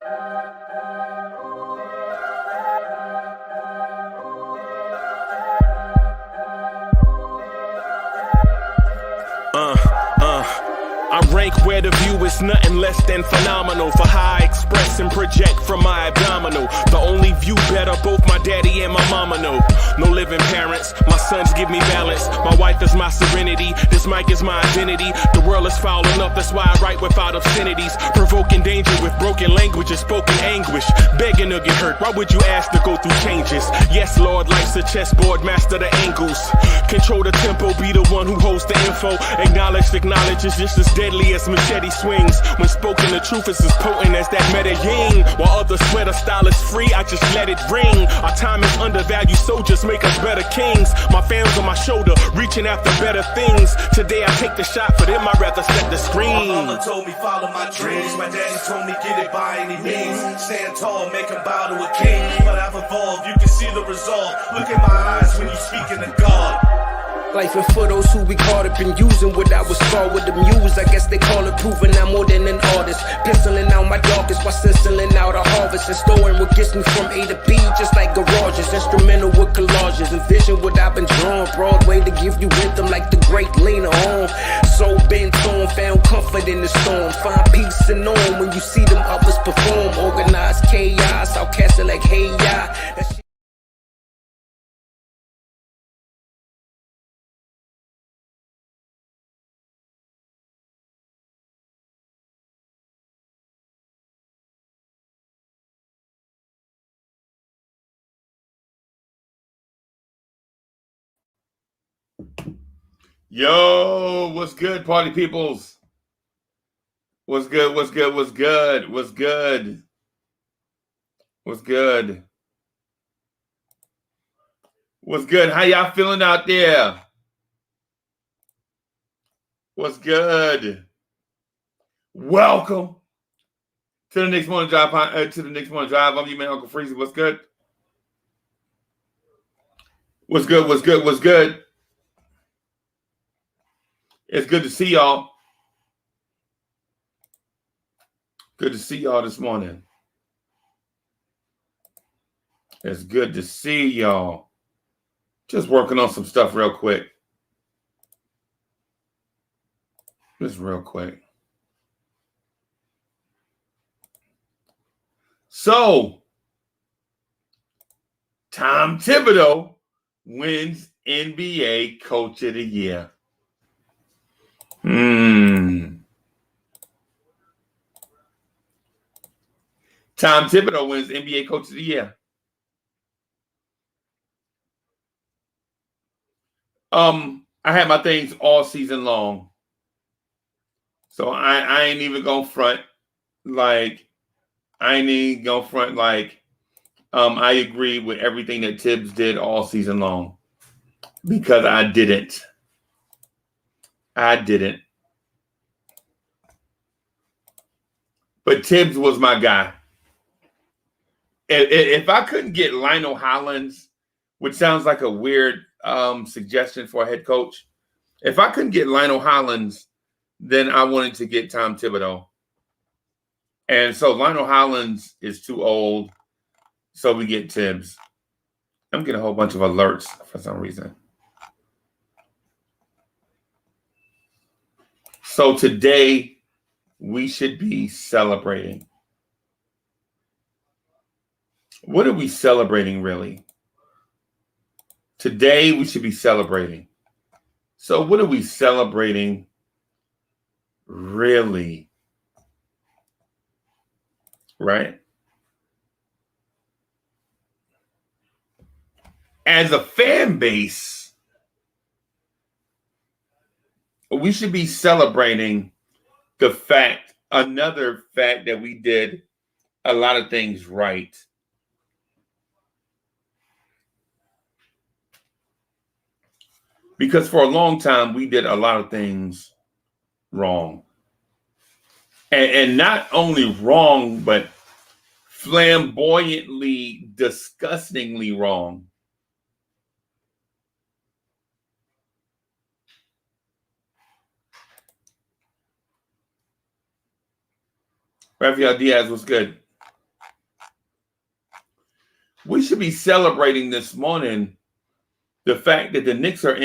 I rank where the view is nothing less than phenomenal. For how I express and project from my abdominal. The only view better, both my daddy and my mama know. No living parents, my sons give me balance. My wife is my serenity, this mic is my identity. The world is foul enough, that's why I write without obscenities. Provoking danger with broken languages, spoken anguish. Begging to get hurt, why would you ask to go through changes? Yes, Lord, life's a chessboard, master the angles. Control the tempo, be the one who holds the info. Acknowledge is just as deadly as machete swings. When spoken, the truth is as potent as that Medellin. While others swear the style is free, I just let it ring. Our time is undervalued, soldiers make us better kings. My fam's on my shoulder, reaching after better things. Today I take the shot, for them I'd rather set the screen. My mama told me follow my dreams. My daddy told me get it by any means. Stand tall, make him bow to a king. But I've evolved, you can see the resolve. Look in my eyes when you speaking to God. Life and for those who we caught up in using what I was scarred with the muse. I guess they call it proving I'm more than an artist. Penciling out my darkest while stenciling out a harvest. And storing what gets me from A to B, just like garages. Instrumental with collages. Envision what I've been drawing. Broadway to give you rhythm like the great Lena Horne. So bent on, found comfort in the storm. Find peace and on when you see them others perform. Organized chaos, I'll cast it like hey ya. Yo, what's good, party peoples? What's good, what's good, what's good, what's good? What's good? What's good? How y'all feeling out there? What's good? Welcome to the Knicks Morning Drive. I'm your man, Uncle Freezy. What's good? What's good, what's good, what's good? It's good to see y'all. Good to see y'all this morning. It's good to see y'all. Just working on some stuff real quick. Just real quick. So, Tom Thibodeau wins NBA Coach of the Year. Tom Thibodeau wins NBA Coach of the Year. I had my things all season long. So I ain't even gonna front like I agree with everything that Thibs did all season long. Because I didn't. But Thibs was my guy. If I couldn't get Lionel Hollins, which sounds like a weird suggestion for a head coach, if I couldn't get Lionel Hollins, then I wanted to get Tom Thibodeau. And so Lionel Hollins is too old, so we get Thibs. I'm getting a whole bunch of alerts for some reason. So today, we should be celebrating. What are we celebrating, really? Today, we should be celebrating. So what are we celebrating, really? Right? As a fan base, we should be celebrating another fact that we did a lot of things right. Because for a long time, we did a lot of things wrong. And not only wrong, but flamboyantly, disgustingly wrong. Rafael Diaz was good. we should be celebrating this morning the fact that the Knicks are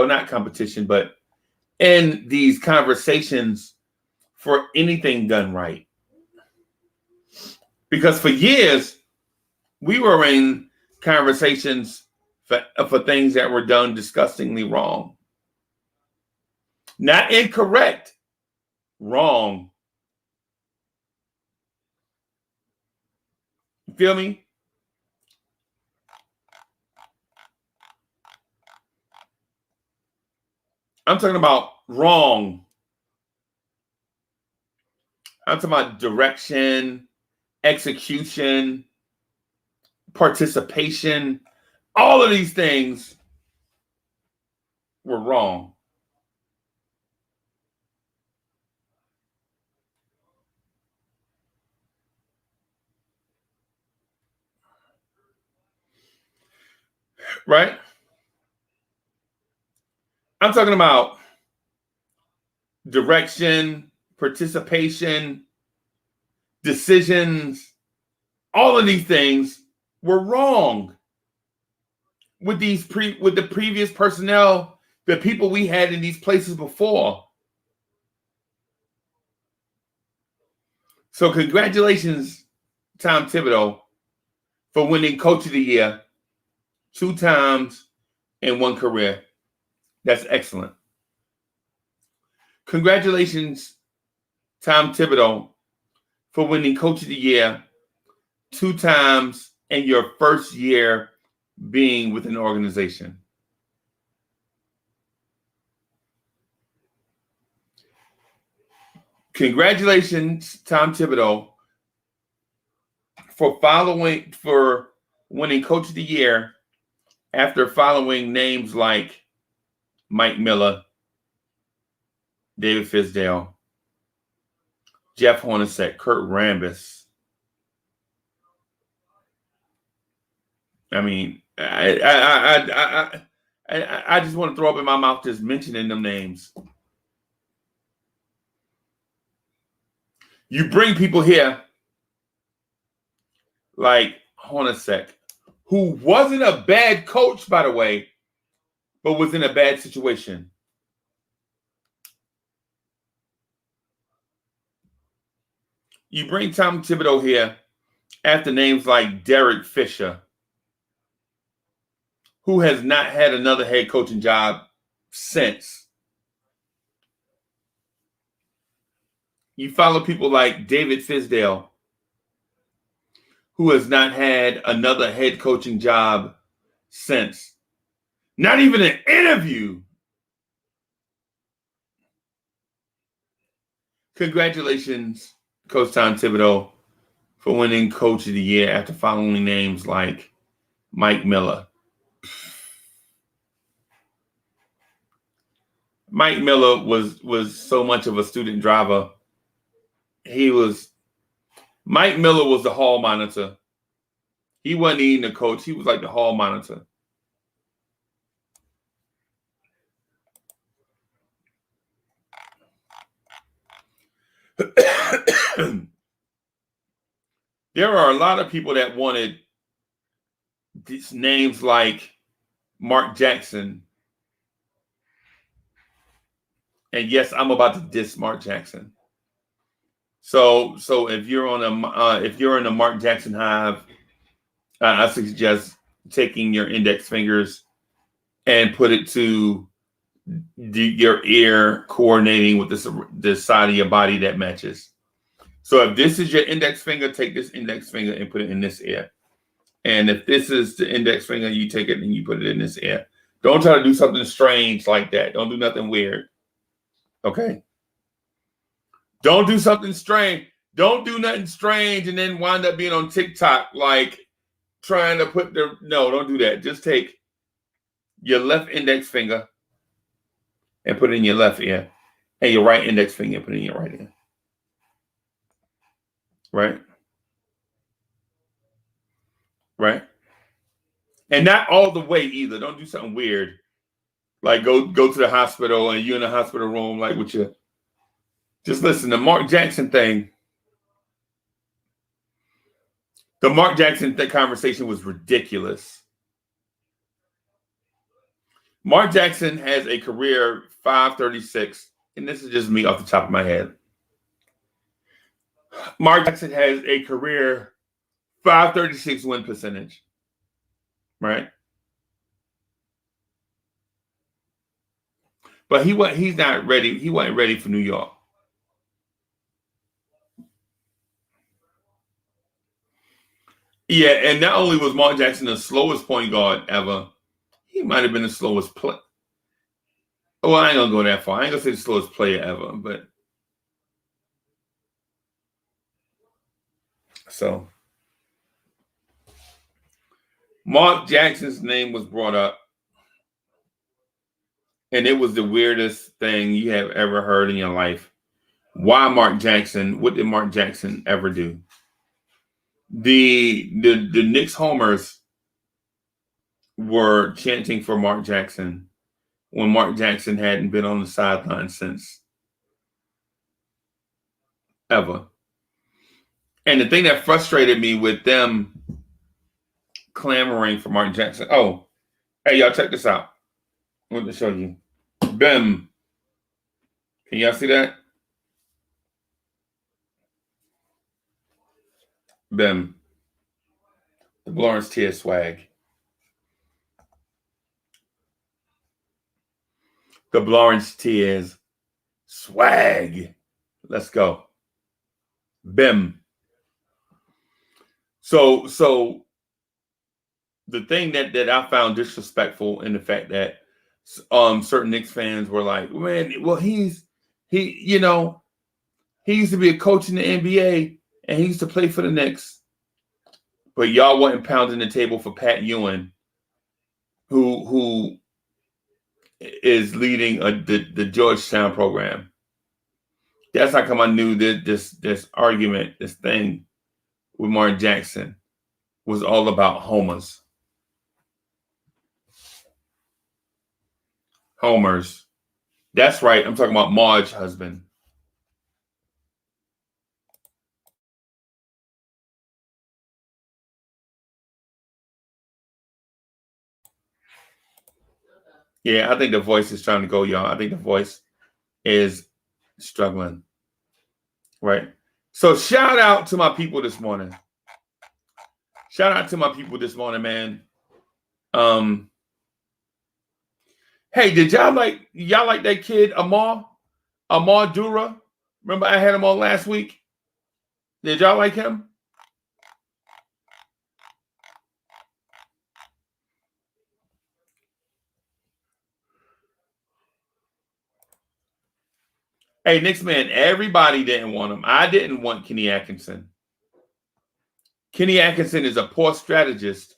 not competition, but in these conversations for anything done right. Because for years, we were in conversations for things that were done disgustingly wrong. Not incorrect, wrong. You feel me? I'm talking about wrong. I'm talking about direction, execution, participation. All of these things were wrong. Right? I'm talking about direction, participation, decisions. All of these things were wrong with the previous personnel, the people we had in these places before. So congratulations, Tom Thibodeau, for winning Coach of the Year 2 times in one career. That's excellent. Congratulations, Tom Thibodeau, for winning Coach of the Year 2 times in your first year being with an organization. Congratulations, Tom Thibodeau, for winning Coach of the Year after following names like Mike Miller, David Fizdale, Jeff Hornacek, Kurt Rambis. I mean, I just want to throw up in my mouth just mentioning them names. You bring people here like Hornacek, who wasn't a bad coach, by the way, but was in a bad situation. You bring Tom Thibodeau here after names like Derek Fisher, who has not had another head coaching job since. You follow people like David Fizdale, who has not had another head coaching job since. Not even an interview. Congratulations, Coach Tom Thibodeau, for winning Coach of the Year after following names like Mike Miller. Mike Miller was so much of a student driver. Mike Miller was the hall monitor. He wasn't even the coach. He was like the hall monitor. There are a lot of people that wanted these names like Mark Jackson. And yes, I'm about to diss Mark Jackson. So if you're in a Mark Jackson hive, I suggest taking your index fingers and put it to your ear, coordinating with the side of your body that matches. So if this is your index finger, take this index finger and put it in this ear. And if this is the index finger, you take it and you put it in this ear. Don't try to do something strange like that. Don't do nothing weird. Okay? Don't do something strange. Don't do nothing strange and then wind up being on TikTok like trying to no, don't do that. Just take your left index finger and put it in your left ear, and your right index finger and put it in your right ear. Right? Right? And not all the way either. Don't do something weird. Like go to the hospital and you're in the hospital room like with your... Just listen, the Mark Jackson thing. The Mark Jackson conversation was ridiculous. Mark Jackson has a career 536, and this is just me off the top of my head. Mark Jackson has a career 536 win percentage, right? But he's not ready. He wasn't ready for New York. Yeah, and not only was Mark Jackson the slowest point guard ever, he might have been the slowest player. Well, I ain't gonna go that far. I ain't gonna say the slowest player ever, but so Mark Jackson's name was brought up, and it was the weirdest thing you have ever heard in your life. Why Mark Jackson? What did Mark Jackson ever do? The Knicks homers were chanting for Mark Jackson when Mark Jackson hadn't been on the sideline since ever. And the thing that frustrated me with them clamoring for Mark Jackson. Oh, hey, y'all, check this out. I want to show you. Bim. Can y'all see that? Bim. The Blorange tier swag. The Blorange tears swag. Let's go. Bim. So the thing that I found disrespectful in the fact that certain Knicks fans were like, man, well, he used to be a coach in the NBA and he used to play for the Knicks. But y'all wasn't pounding the table for Pat Ewing, who is leading the Georgetown program. That's how come I knew that this argument, this thing with Mark Jackson was all about homers. Homers. That's right. I'm talking about Marge's husband. Yeah, I think the voice is trying to go, y'all. I think the voice is struggling. Right. So shout out to my people this morning. Shout out to my people this morning, man. Hey, did y'all like that kid Amar Dura? Remember I had him on last week? Did y'all like him? Hey, Knicks man, everybody didn't want him. I didn't want Kenny Atkinson. Kenny Atkinson is a poor strategist.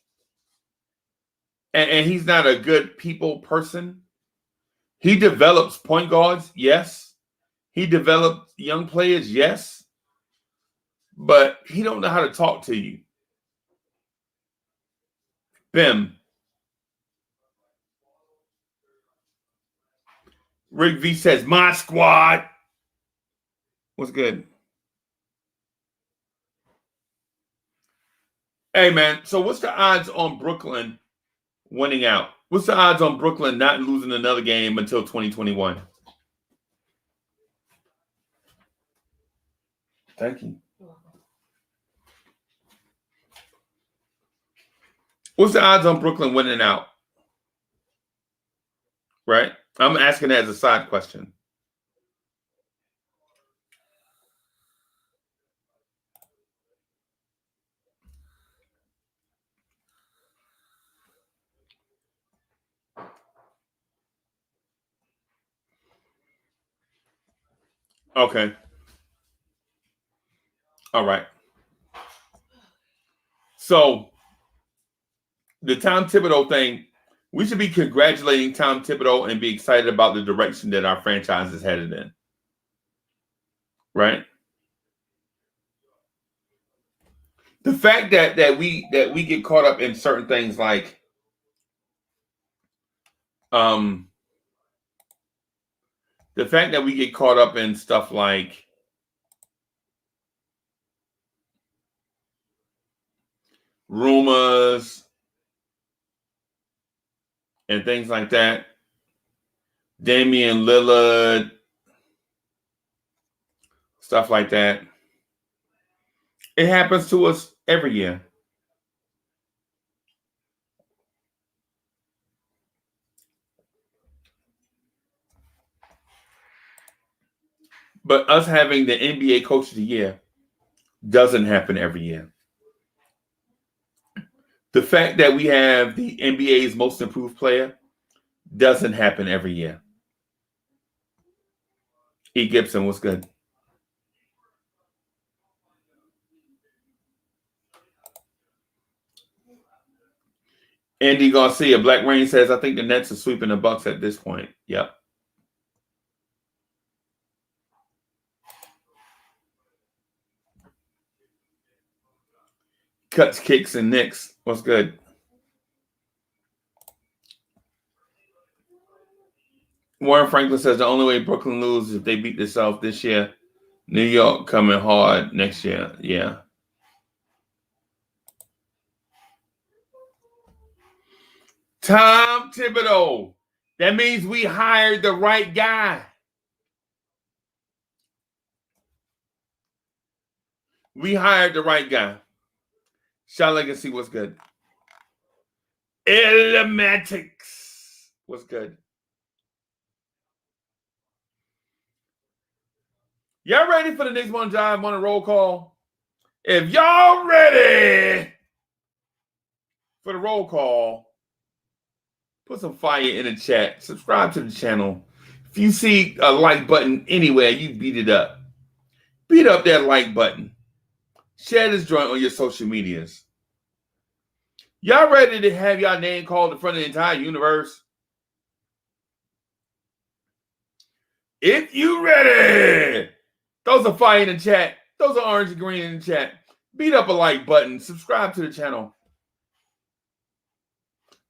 And he's not a good people person. He develops point guards, yes. He develops young players, yes. But he don't know how to talk to you. Bim. Rick V says, my squad. What's good? Hey, man, so what's the odds on Brooklyn winning out? What's the odds on Brooklyn not losing another game until 2021? Thank you. What's the odds on Brooklyn winning out? Right? I'm asking that as a side question. Okay. All right. So the Tom Thibodeau thing, we should be congratulating Tom Thibodeau and be excited about the direction that our franchise is headed in. Right? The fact that we get caught up in certain things like the fact that we get caught up in stuff like rumors and things like that. Damian Lillard, stuff like that. It happens to us every year. But us having the NBA Coach of the Year doesn't happen every year. The fact that we have the NBA's Most Improved Player doesn't happen every year. E. Gibson, what's good? Andy Garcia, Black Rain says, I think the Nets are sweeping the Bucks at this point. Yep. Cuts, Kicks, and Knicks. What's good? Warren Franklin says the only way Brooklyn loses is if they beat themselves this year. New York coming hard next year. Yeah. Tom Thibodeau. That means we hired the right guy. We hired the right guy. Shaw Legacy, what's good? Elematics, what's good? Y'all ready for the Knicks Morning Drive on a roll call? If y'all ready for the roll call, put some fire in the chat. Subscribe to the channel. If you see a like button anywhere, you beat it up. Beat up that like button. Share this joint on your social medias. Y'all ready to have y'all name called in front of the entire universe? If you ready, throw some fire in the chat. Throw some orange and green in the chat. Beat up a like button. Subscribe to the channel.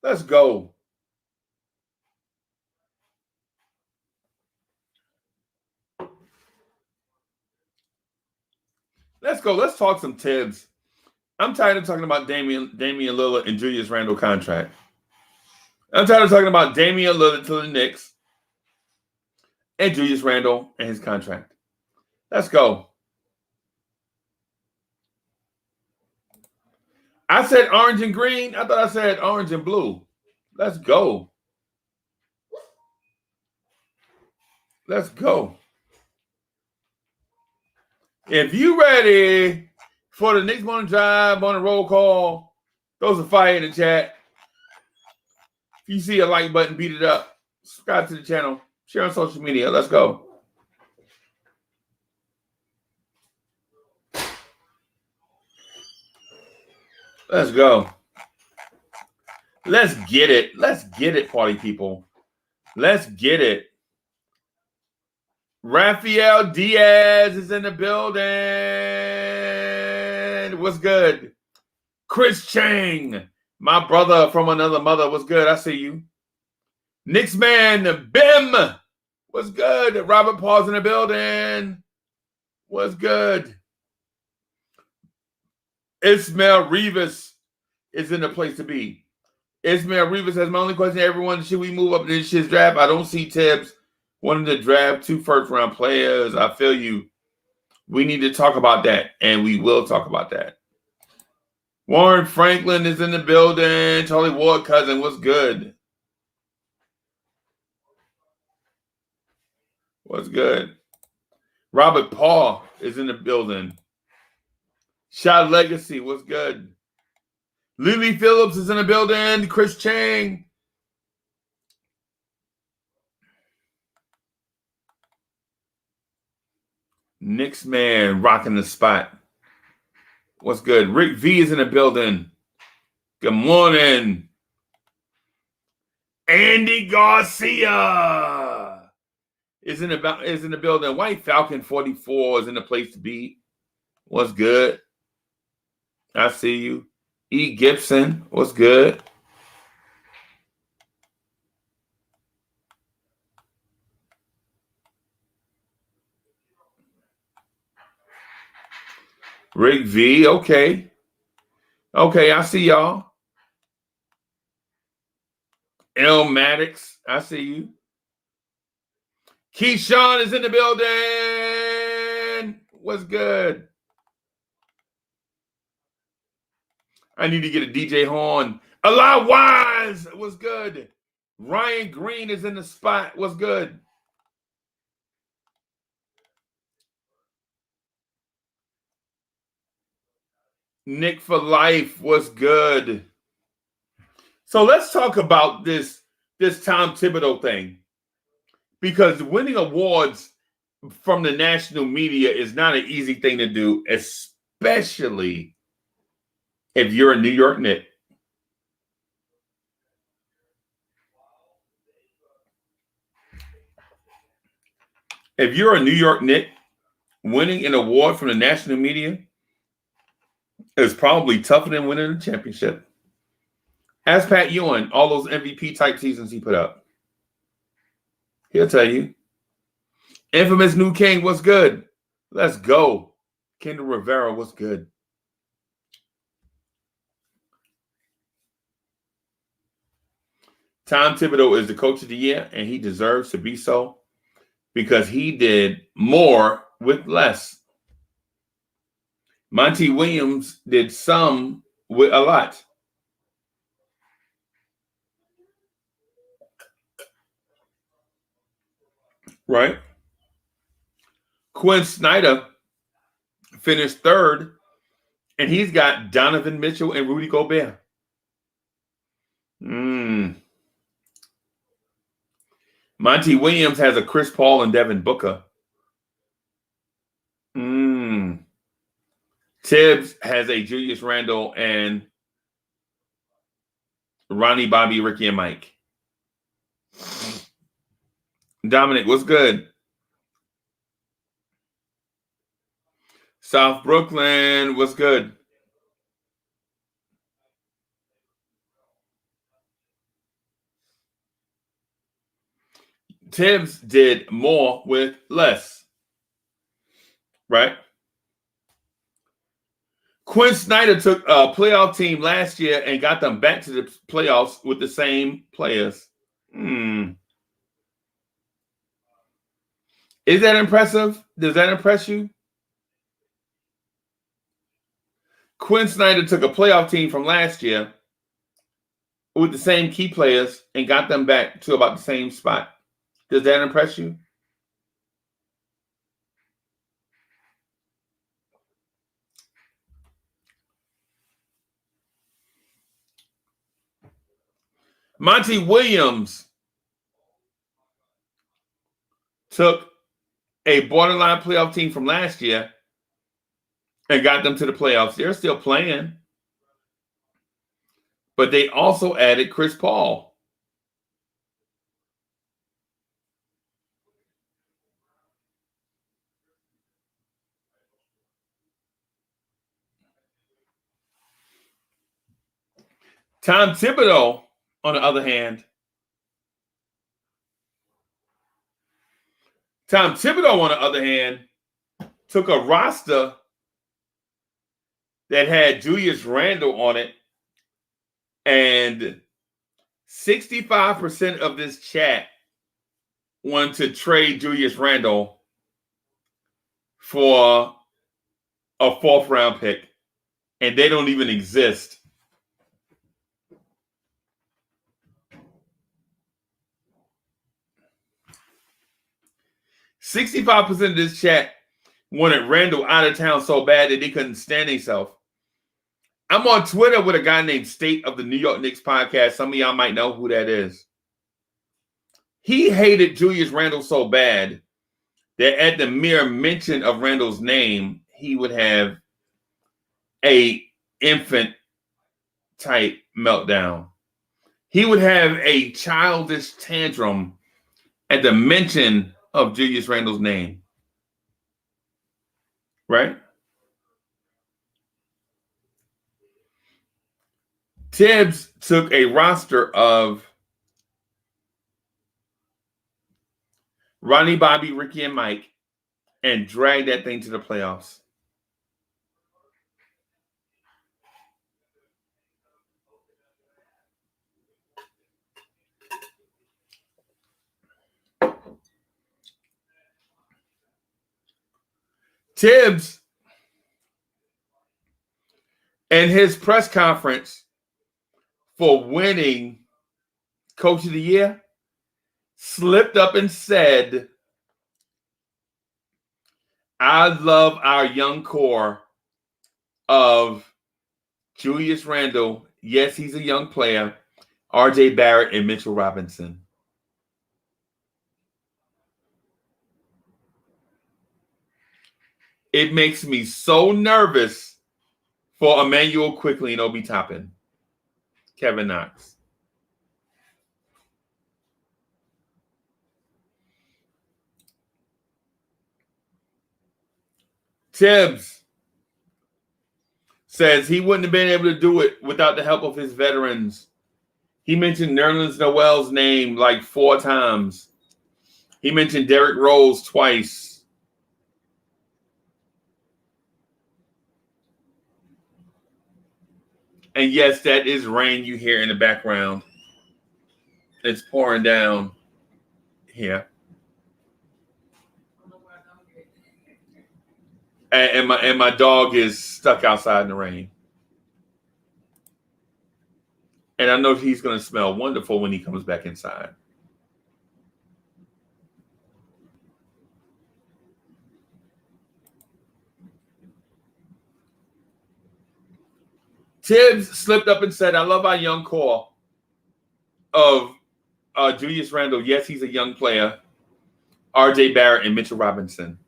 Let's go. Let's go. Let's talk some Thibs. I'm tired of talking about Damian Lillard and Julius Randle contract. I'm tired of talking about Damian Lillard to the Knicks and Julius Randle and his contract. Let's go. I said orange and green. I thought I said orange and blue. Let's go. Let's go. If you ready for the Knicks Morning Drive on a roll call, throw some fire in the chat. If you see a like button, beat it up. Subscribe to the channel. Share on social media. Let's go. Let's go. Let's get it. Let's get it, party people. Let's get it. Rafael Diaz is in the building. What's good? Chris Chang, my brother from another mother. What's good? I see you. Knicks man, Bim. What's good? Robert Paul's in the building. What's good? Ismail Rivas is in the place to be. Ismail Rivas has my only question to everyone. Should we move up this shit's draft? I don't see Thibs wanting to draft 2 first-round players. I feel you. We need to talk about that, and we will talk about that. Warren Franklin is in the building. Charlie Ward cousin, what's good? What's good? Robert Paul is in the building. Shot Legacy, what's good? Lily Phillips is in the building. Chris Chang. Knicks man rocking the spot. What's good? Rick V is in the building. Good morning. Andy Garcia is in the building. White Falcon 44 is in the place to be. What's good? I see you. E. Gibson, what's good? Rick V, okay. Okay, I see y'all. L Maddox, I see you. Keyshawn is in the building. What's good? I need to get a DJ Horn. Allah Wise, what's good? Ryan Green is in the spot. What's good? Nick for life, what's good? So let's talk about this Tom Thibodeau thing, because winning awards from the national media is not an easy thing to do, especially if you're a New York Knicks. If you're a New York Knicks, winning an award from the national media is probably tougher than winning a championship. Ask Pat Ewing, all those MVP type seasons he put up. He'll tell you. Infamous New King, what's good? Let's go. Kendall Rivera, what's good? Tom Thibodeau is the coach of the year, and he deserves to be so because he did more with less. Monty Williams did some with a lot. Right? Quinn Snyder finished third, and he's got Donovan Mitchell and Rudy Gobert. Monty Williams has a Chris Paul and Devin Booker. Thibs has a Julius Randle and Ronnie, Bobby, Ricky, and Mike. Dominic, what's good? South Brooklyn, what's good? Thibs did more with less, right? Quinn Snyder took a playoff team last year and got them back to the playoffs with the same players. Is that impressive? Does that impress you? Quinn Snyder took a playoff team from last year with the same key players and got them back to about the same spot. Does that impress you? Monty Williams took a borderline playoff team from last year and got them to the playoffs. They're still playing, but they also added Chris Paul. Tom Thibodeau, on the other hand, took a roster that had Julius Randle on it, and 65% of this chat wanted to trade Julius Randle for a 4th round pick, and they don't even exist. $65% of this chat wanted Randle out of town so bad that they couldn't stand himself. I'm on Twitter with a guy named State of the New York Knicks podcast. Some of y'all might know who that is. He hated Julius Randle so bad that at the mere mention of Randle's name, he would have a infant type meltdown. He would have a childish tantrum at the mention of Julius Randle's name. Right? Thibs took a roster of Ronnie, Bobby, Ricky, and Mike and dragged that thing to the playoffs. Thibs, in his press conference for winning Coach of the Year, slipped up and said, I love our young core of Julius Randle. Yes, he's a young player. RJ Barrett and Mitchell Robinson. It makes me so nervous for Emmanuel Quickly and Obi Toppin. Kevin Knox. Thibs says he wouldn't have been able to do it without the help of his veterans. He mentioned Nerlens Noel's name like 4 times. He mentioned Derrick Rose twice. And yes, that is rain you hear in the background. It's pouring down here. And my dog is stuck outside in the rain. And I know he's going to smell wonderful when he comes back inside. Thibs slipped up and said, I love our young core of Julius Randle. Yes, he's a young player. RJ Barrett and Mitchell Robinson.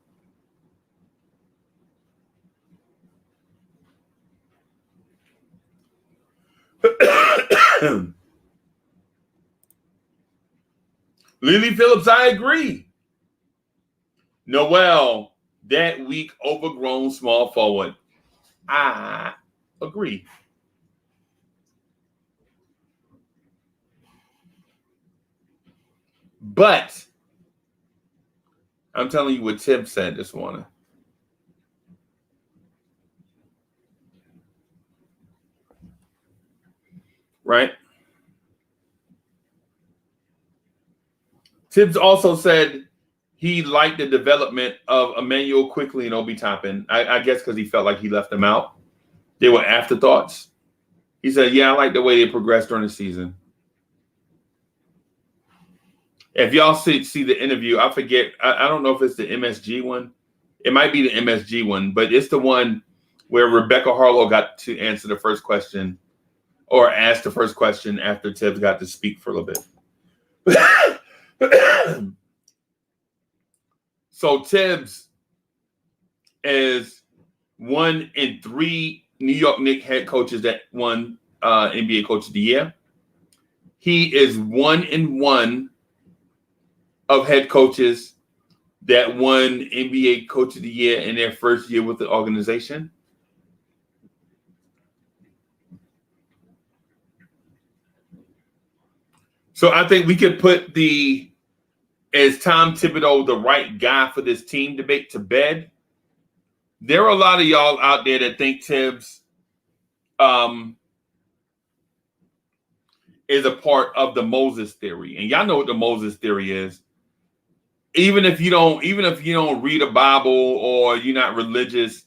Lily Phillips, I agree. Noel, that weak, overgrown small forward. I agree. But I'm telling you what Tim said this morning. Right? Thibs also said he liked the development of Emmanuel Quickly and Obi Toppin. I guess because he felt like he left them out. They were afterthoughts. He said, yeah, I like the way they progressed during the season. If y'all see the interview, I forget. I don't know if it's the MSG one. It might be the MSG one, but it's the one where Rebecca Harlow got to answer the first question or ask the first question after Thibs got to speak for a little bit. So Thibs is 1 in 3 New York Knicks head coaches that won NBA Coach of the Year. He is 1 in 1 of head coaches that won NBA Coach of the Year in their first year with the organization. So I think we could put is Tom Thibodeau the right guy for this team debate to bed? There are a lot of y'all out there that think Thibs is a part of the Moses theory. And y'all know what the Moses theory is. Even if you don't read a Bible or you're not religious,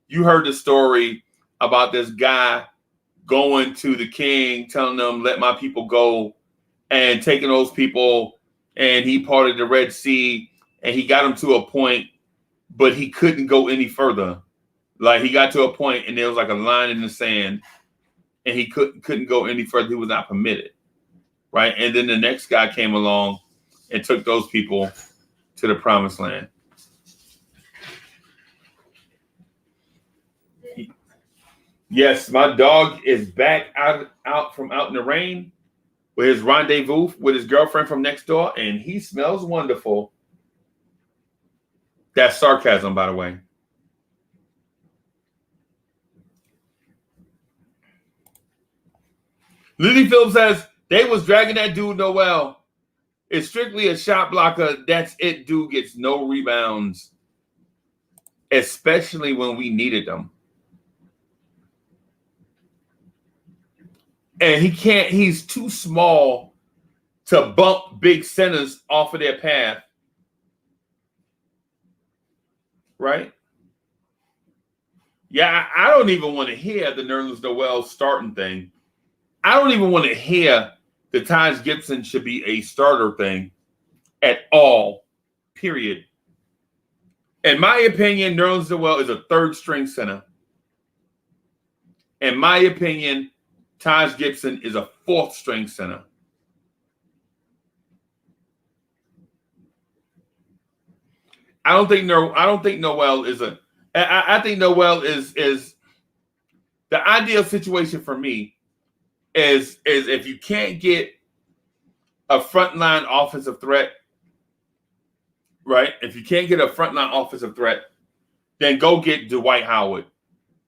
you heard the story about this guy going to the king, telling them, let my people go, and taking those people, and he parted the Red Sea, and he got them to a point, but he couldn't go any further. Like, he got to a point, and there was like a line in the sand, and he couldn't go any further. He was not permitted, right? And then the next guy came along and took those people to the promised land. Yes, my dog is back out in the rain with his rendezvous with his girlfriend from next door, and he smells wonderful. That's sarcasm, by the way. Lily Phillips says they was dragging that dude Noel. It's strictly a shot blocker. That's it. Dude gets no rebounds, especially when we needed them. And he's too small to bump big centers off of their path. Right? Yeah, I don't even want to hear the Nerlens Noel starting thing. I don't even want to hear the Taj Gibson should be a starter thing at all, period. In my opinion, Nerlens Noel is a third string center. In my opinion, Taj Gibson is a fourth string center. I don't think Noel is a. I think Noel is the ideal situation for me is if you can't get a frontline offensive threat, right? If you can't get a frontline offensive threat, then go get Dwight Howard.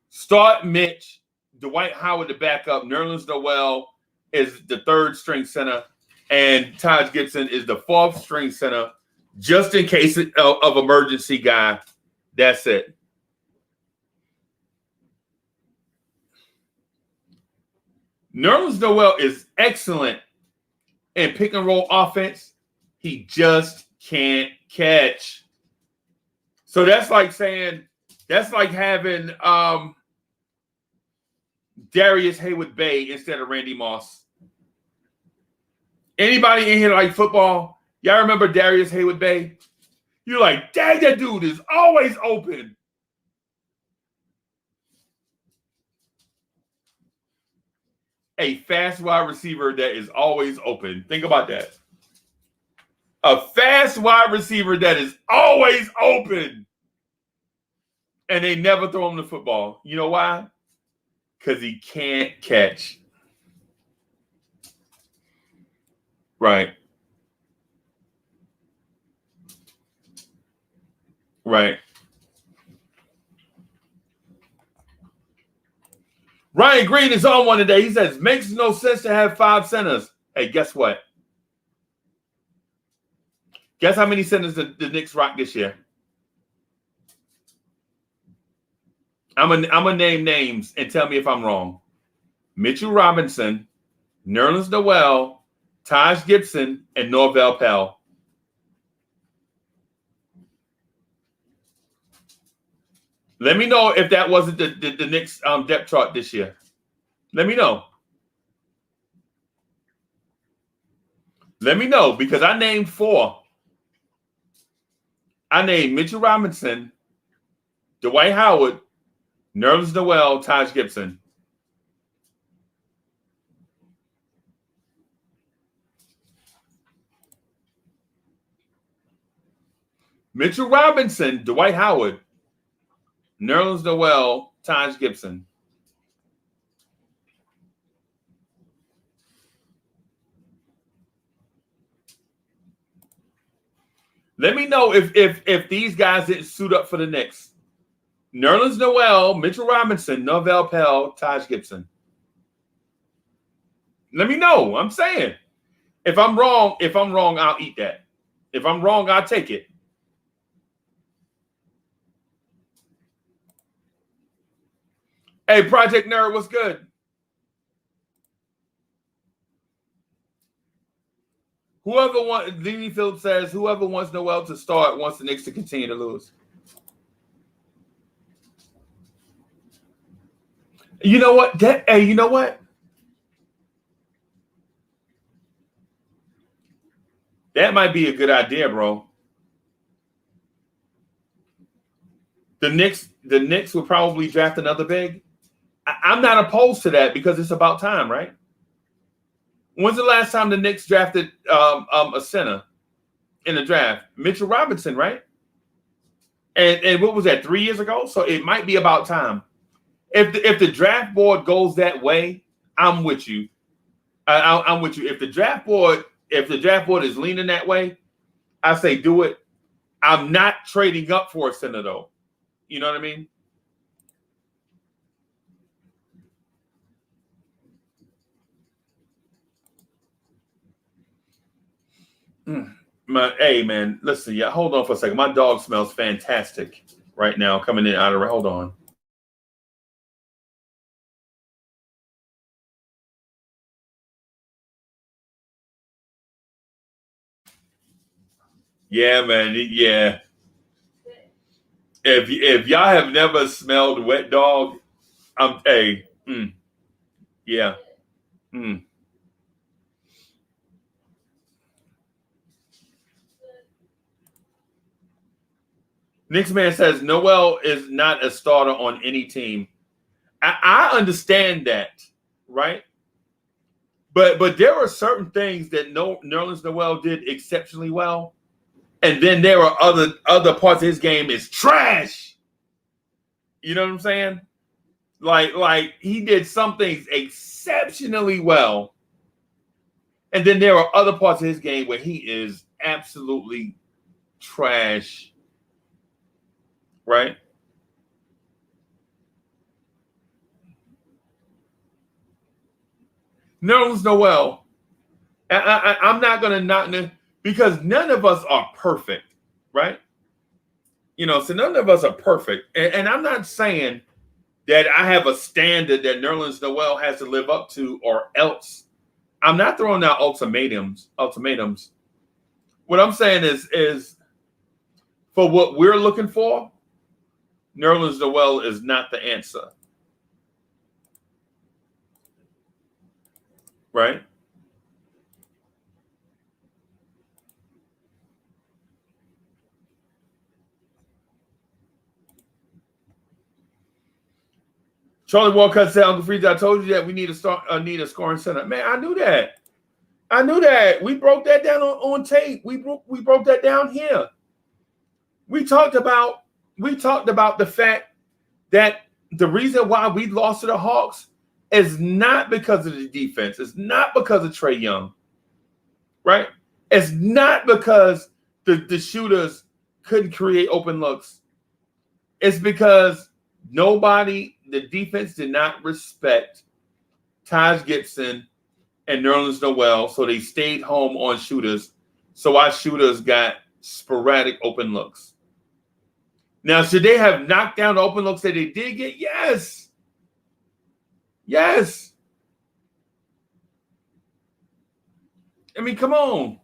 Start Mitch, Dwight Howard to back up. Nerlens Noel is the third string center, and Taj Gibson is the fourth string center, just in case of emergency guy. That's it. Nerlens Noel is excellent in pick and roll offense. He just can't catch. So that's like having Darius Haywood-Bey instead of Randy Moss. Anybody in here like football? Y'all remember Darius Haywood-Bey? You're like, dang, that dude is always open. A fast wide receiver that is always open. Think about that. A fast wide receiver that is always open. And they never throw him the football. You know why? Because he can't catch. Right. Right. Ryan Green is on one today. He says, makes no sense to have 5 centers. Hey, guess what? Guess how many centers the Knicks rock this year? I'm gonna name names and tell me if I'm wrong. Mitchell Robinson, Nerlens Noel, Taj Gibson, and Norvel Pelle. Let me know if that wasn't the Knicks depth chart this year. Let me know. Let me know, because I named 4. I named Mitchell Robinson, Dwight Howard, Nerlens Noel, Taj Gibson. Mitchell Robinson, Dwight Howard, Nerlens Noel, Taj Gibson. Let me know if these guys didn't suit up for the Knicks. Nerlens Noel, Mitchell Robinson, Norvel Pelle, Taj Gibson. Let me know. I'm saying. If I'm wrong, I'll eat that. If I'm wrong, I'll take it. Hey, Project Nerd, what's good? Whoever wants, Dini Phillips says, whoever wants Noel to start wants the Knicks to continue to lose. You know what? You know what? That might be a good idea, bro. The Knicks will probably draft another big. I'm not opposed to that because it's about time, right? When's the last time the Knicks drafted a center in the draft? Mitchell Robinson, right? And what was that, 3 years ago? So it might be about time. If the draft board goes that way, I'm with you. I'm with you. If the draft board is leaning that way, I say do it. I'm not trading up for a center though. You know what I mean? Hey man, listen, yeah, hold on for a second. My dog smells fantastic right now coming in out of hold on. Yeah, man. Yeah. If y'all have never smelled wet dog, yeah. Knicks man says Noel is not a starter on any team. I understand that, right? But there are certain things that Nerlens Noel did exceptionally well, and then there are other parts of his game is trash. You know what I'm saying? Like he did some things exceptionally well, and then there are other parts of his game where he is absolutely trash. Right? Nerlens Noel. I'm not going to knock him because none of us are perfect, right? So none of us are perfect. And I'm not saying that I have a standard that Nerlens Noel has to live up to or else. I'm not throwing out ultimatums. What I'm saying is for what we're looking for, Nerlens Noel is not the answer. Right? Charlie Walcott said, Uncle Freeze, I told you that we need a scoring center. Man, I knew that. We broke that down on tape. We broke that down here. We talked about the fact that the reason why we lost to the Hawks is not because of the defense. It's not because of Trae Young, right? It's not because the shooters couldn't create open looks. It's because the defense did not respect Taj Gibson and Nerlens Noel, so they stayed home on shooters. So our shooters got sporadic open looks. Now, should they have knocked down the open looks that they did get? Yes. Yes. I mean, come on.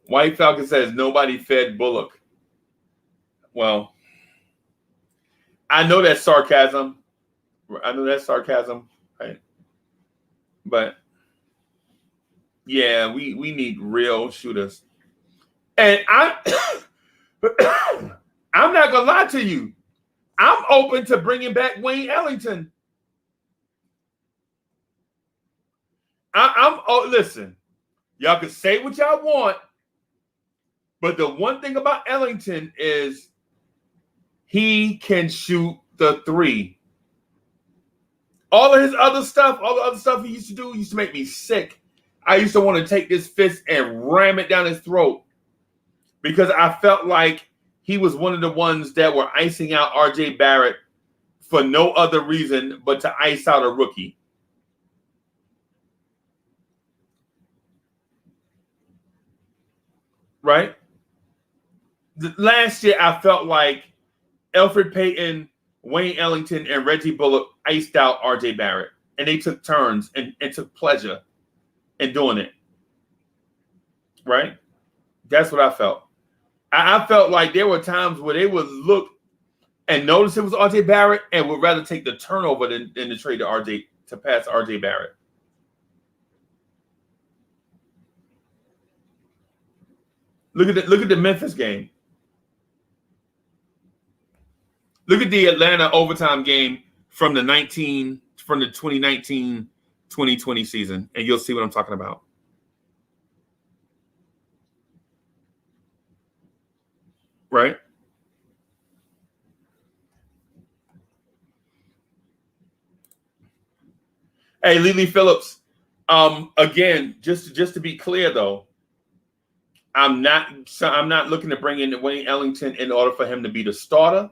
White Falcon says nobody fed Bullock. Well, I know that's sarcasm. Right? But yeah, we need real shooters. And I'm not gonna lie to you. I'm open to bringing back Wayne Ellington. Listen, y'all can say what y'all want, but the one thing about Ellington is he can shoot the three. All the other stuff he used to do used to make me sick. I used to want to take this fist and ram it down his throat because I felt like he was one of the ones that were icing out RJ Barrett for no other reason but to ice out a rookie. Right? Last year, I felt like Elfrid Payton, Wayne Ellington, and Reggie Bullock iced out RJ Barrett. And they took turns and took pleasure in doing it. Right? That's what I felt. I felt like there were times where they would look and notice it was RJ Barrett and would rather take the turnover than the trade to pass RJ Barrett. Look at the Memphis game. Look at the Atlanta overtime game from the 2019-2020 season, and you'll see what I'm talking about. Right? Hey, Lily Phillips. Again, just to be clear though, I'm not looking to bring in Wayne Ellington in order for him to be the starter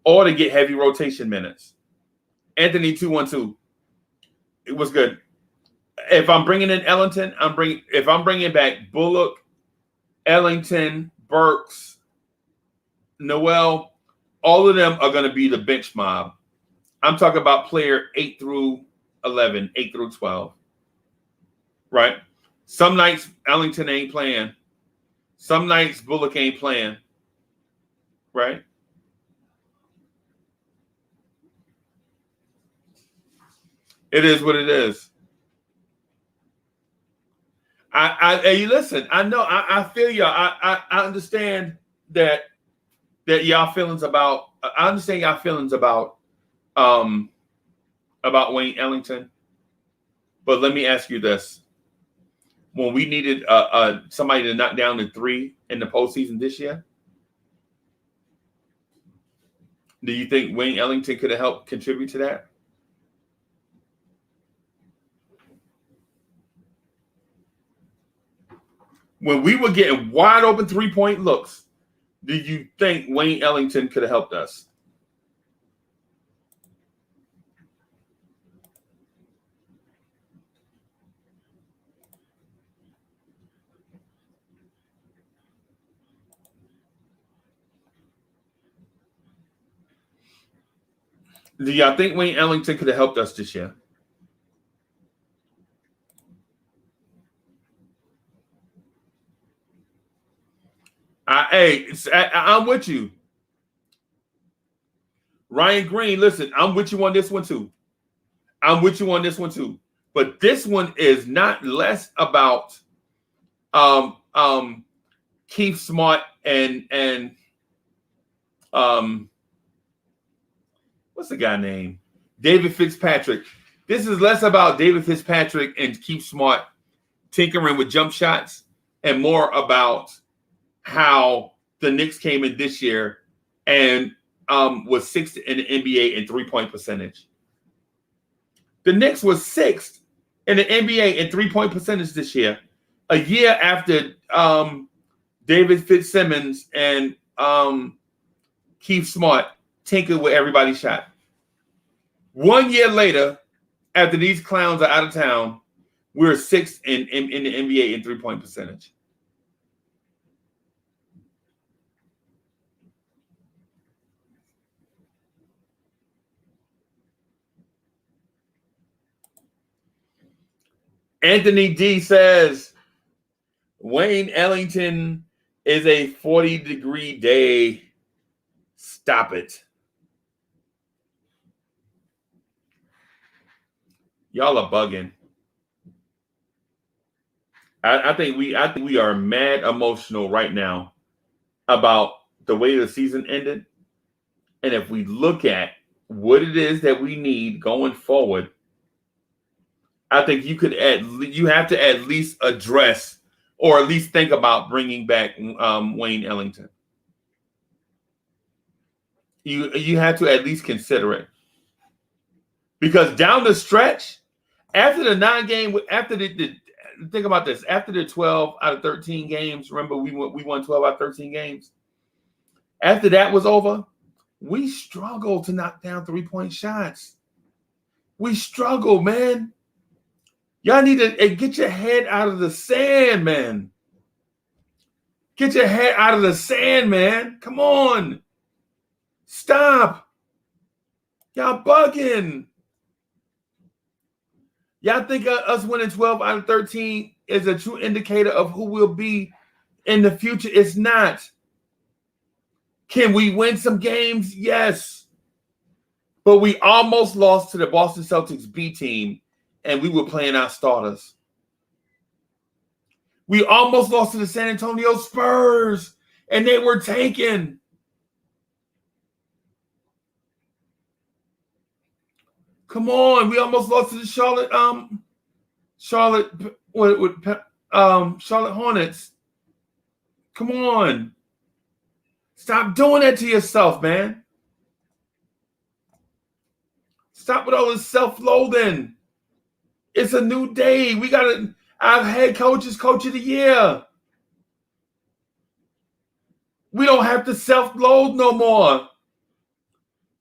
or to get heavy rotation minutes. Anthony 212. It was good. If I'm bringing in Ellington, if I'm bringing back Bullock, Ellington, Burks, Noel, all of them are going to be the bench mob. I'm talking about player 8 through 11, 8 through 12. Right? Some nights Ellington ain't playing. Some nights Bullock ain't playing. Right? It is what it is. Hey, listen, I know, I feel you. I understand that y'all feelings about, I understand y'all feelings about Wayne Ellington. But let me ask you this. When we needed somebody to knock down the 3 in the postseason this year, do you think Wayne Ellington could have helped contribute to that? When we were getting wide open 3-point looks, do you think Wayne Ellington could have helped us? Do y'all think Wayne Ellington could have helped us this year? I'm with you. Ryan Green, listen, I'm with you on this one too. But this one is not less about Keith Smart and what's the guy name? David Fitzpatrick. This is less about David Fitzpatrick and Keith Smart tinkering with jump shots and more about how the Knicks came in this year and was 6th in the NBA in 3-point percentage. The Knicks was 6th in the NBA in 3-point percentage this year, a year after David Fitzsimmons and Keith Smart tinkered with everybody's shot. 1 year later, after these clowns are out of town, we're 6th in the NBA in 3-point percentage. Anthony D says, Wayne Ellington is a 40-degree day. Stop it. Y'all are bugging. I think we are mad emotional right now about the way the season ended. And if we look at what it is that we need going forward, I think you have to at least address or at least think about bringing back Wayne Ellington. You have to at least consider it, because down the stretch, after the 9-game, think about this, after the 12 out of 13 games, remember we won 12 out of 13 games. After that was over, we struggled to knock down 3-point shots. We struggled, man. Y'all need to get your head out of the sand, man. Get your head out of the sand, man. Come on. Stop. Y'all bugging. Y'all think us winning 12 out of 13 is a true indicator of who we'll be in the future? It's not. Can we win some games? Yes. But we almost lost to the Boston Celtics B team, and we were playing our starters. We almost lost to the San Antonio Spurs, and they were tanking. Come on, we almost lost to the Charlotte Hornets. Come on. Stop doing that to yourself, man. Stop with all this self-loathing. It's a new day. We got our head coach is coach of the year. We don't have to self-loathe no more.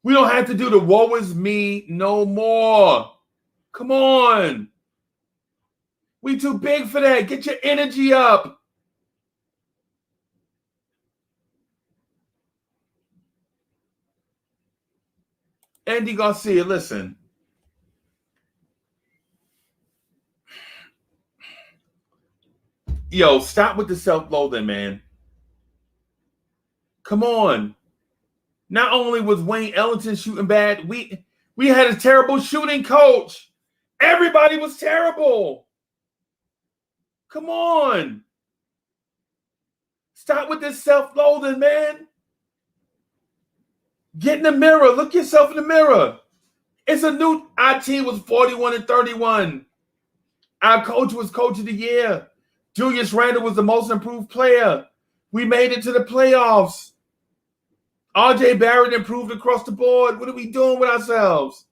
We don't have to do the woe is me no more. Come on. We too big for that. Get your energy up. Andy Garcia, listen. Yo, stop with the self-loathing, man. Come on. Not only was Wayne Ellington shooting bad, we had a terrible shooting coach. Everybody was terrible. Come on. Stop with this self-loathing, man. Get in the mirror. Look yourself in the mirror. It's a new, our team was 41-31. Our coach was coach of the year. Julius Randle was the most improved player. We made it to the playoffs. RJ Barrett improved across the board. What are we doing with ourselves?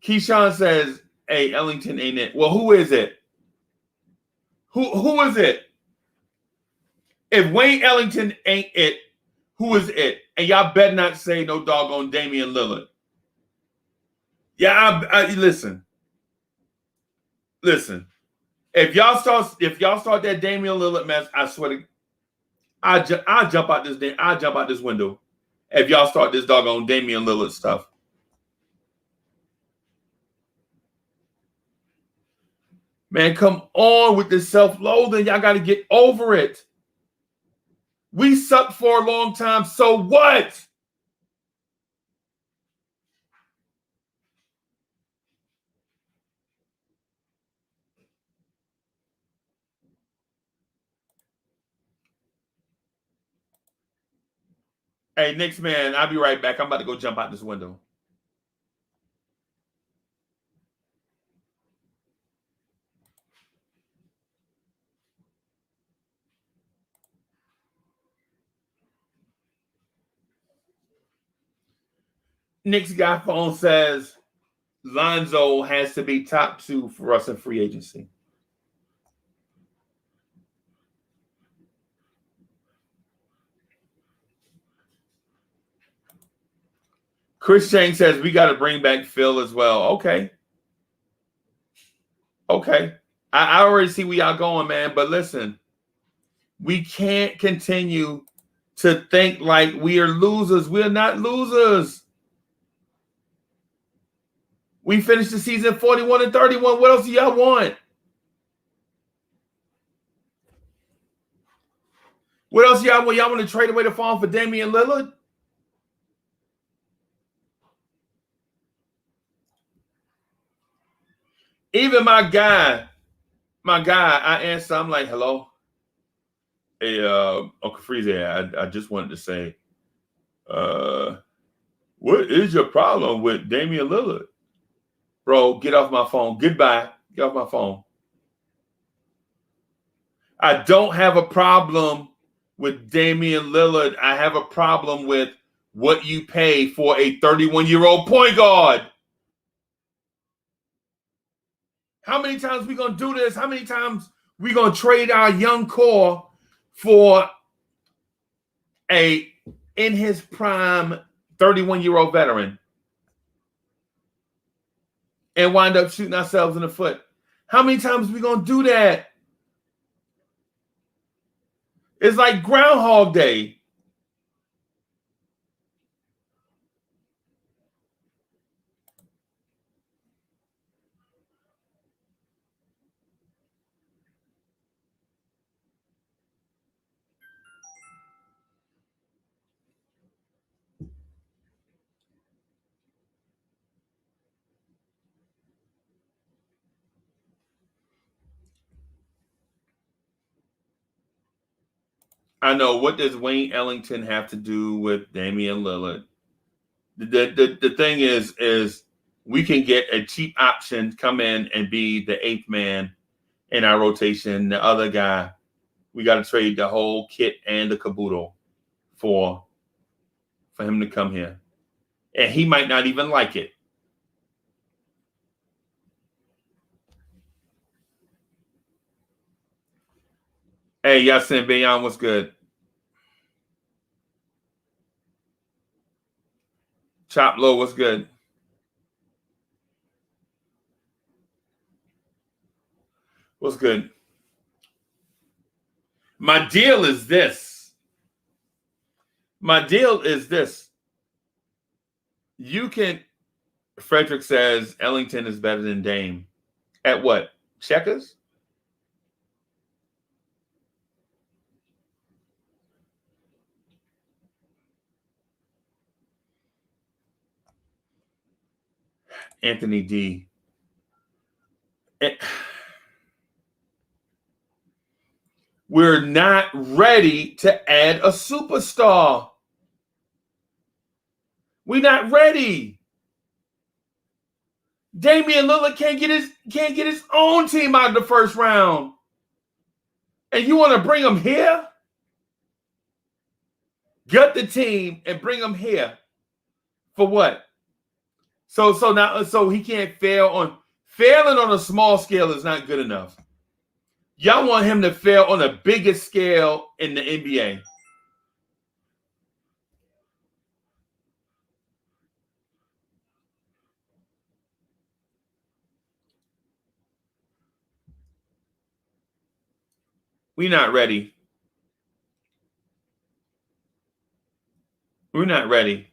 Keyshawn says, hey, Ellington ain't it. Well, who is it? Who is it? If Wayne Ellington ain't it, who is it? And y'all better not say no doggone Damian Lillard. Yeah, listen. Listen. If y'all start that Damian Lillard mess, I swear to I'll jump out this window if y'all start this doggone Damian Lillard stuff. Man, come on with this self-loathing. Y'all got to get over it. We sucked for a long time, so what? Hey, Knicks man, I'll be right back. I'm about to go jump out this window. Knicks guy phone says Lonzo has to be top 2 for us in free agency. Chris Chang says we got to bring back Phil as well. Okay. I already see where y'all going, man. But listen, we can't continue to think like we are losers. We're not losers. We finished the season 41-31. What else do y'all want? What else y'all want? Y'all want to trade away the farm for Damian Lillard? Even my guy, I answer, I'm like, hello. Hey, Uncle Freeze, I just wanted to say, what is your problem with Damian Lillard? Bro, get off my phone. Goodbye. Get off my phone. I don't have a problem with Damian Lillard. I have a problem with what you pay for a 31-year-old point guard. How many times we going to do this? How many times we going to trade our young core for a in his prime 31-year-old veteran and wind up shooting ourselves in the foot? How many times we going to do that? It's like Groundhog Day. I know. What does Wayne Ellington have to do with Damian Lillard? The thing is we can get a cheap option, come in and be the 8th man in our rotation. The other guy, we got to trade the whole kit and the caboodle for him to come here. And he might not even like it. Hey, Yasin Bayan, what's good? Chop Low, what's good? What's good? My deal is this. My deal is this. Frederick says Ellington is better than Dame. At what? Checkers? Anthony D. We're not ready to add a superstar. We're not ready. Damian Lillard can't get his own team out of the first round. And you want to bring him here? Gut the team and bring him here. For what? So he can't failing on a small scale is not good enough. Y'all want him to fail on the biggest scale in the NBA. We're not ready. We're not ready.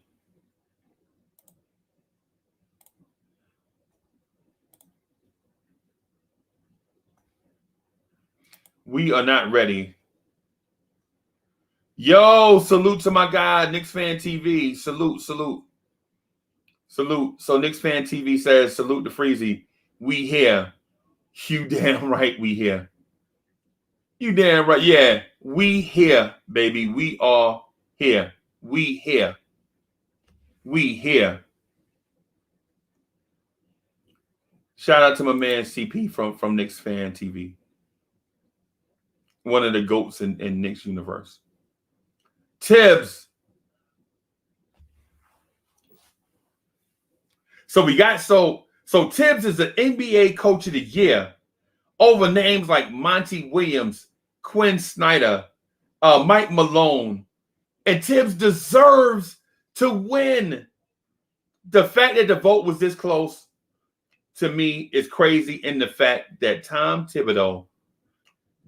We are not ready. Yo, salute to my guy, Knicks Fan TV. Salute. So Knicks Fan TV says, salute to Freezy. We here. You damn right we here. You damn right. Yeah, we here, baby. We are here. We here. We here. Shout out to my man CP from Knicks Fan TV. One of the GOATs in Knicks universe. Thibs. So Thibs is the NBA Coach of the Year over names like Monty Williams, Quinn Snyder, Mike Malone. And Thibs deserves to win. The fact that the vote was this close, to me, is crazy in the fact that Tom Thibodeau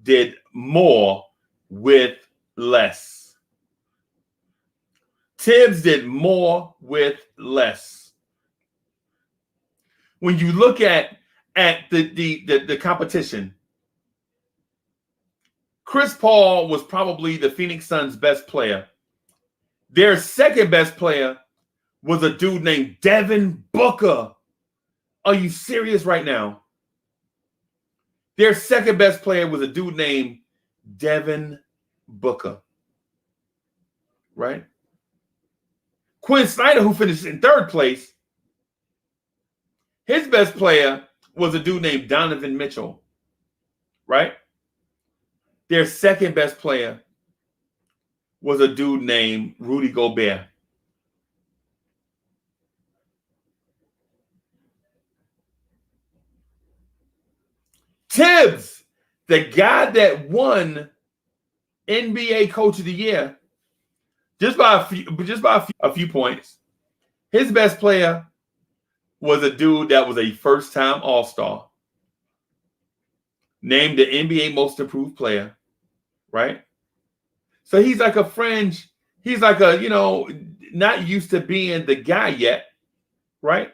did more with less. Thibs did more with less. When you look at the competition, Chris Paul was probably the Phoenix Suns' best player. Their second best player was a dude named Devin Booker. Are you serious right now? Their second best player was a dude named Devin Booker. Right? Quinn Snyder, who finished in third place, his best player was a dude named Donovan Mitchell. Right? Their second best player was a dude named Rudy Gobert. Thibs, the guy that won NBA Coach of the Year, just by a few points. His best player was a dude that was a first-time All-Star, named the NBA Most Improved Player, right? So he's like a fringe. He's like not used to being the guy yet, right?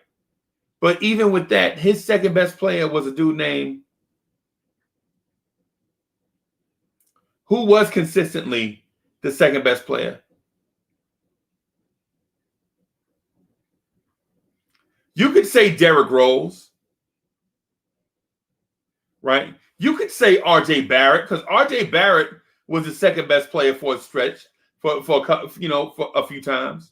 But even with that, his second best player was a dude named who was consistently the second best player. You could say Derrick Rose, right? You could say RJ Barrett, because RJ Barrett was the second best player for a stretch, for a few times.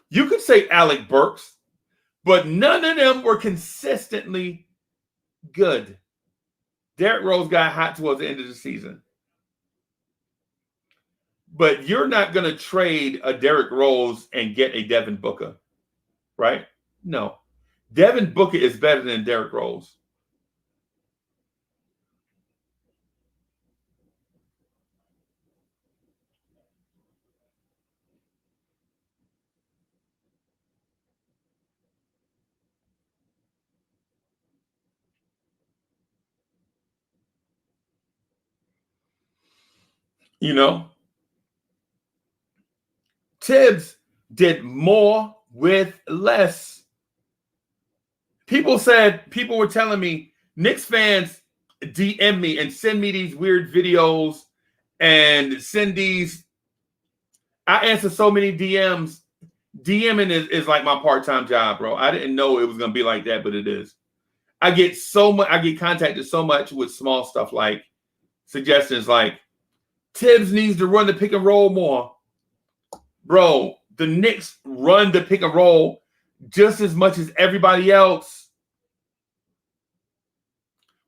You could say Alec Burks, but none of them were consistently good. Derrick Rose got hot towards the end of the season. But you're not going to trade a Derrick Rose and get a Devin Booker, right? No. Devin Booker is better than Derrick Rose. You know, Thibs did more with less. People were telling me, Knicks fans DM me and send me these weird videos and send these. I answer so many DMs. DMing is like my part-time job, bro. I didn't know it was going to be like that, but it is. I get contacted so much with small stuff like suggestions like Thibs needs to run the pick and roll more. Bro, the Knicks run the pick and roll just as much as everybody else.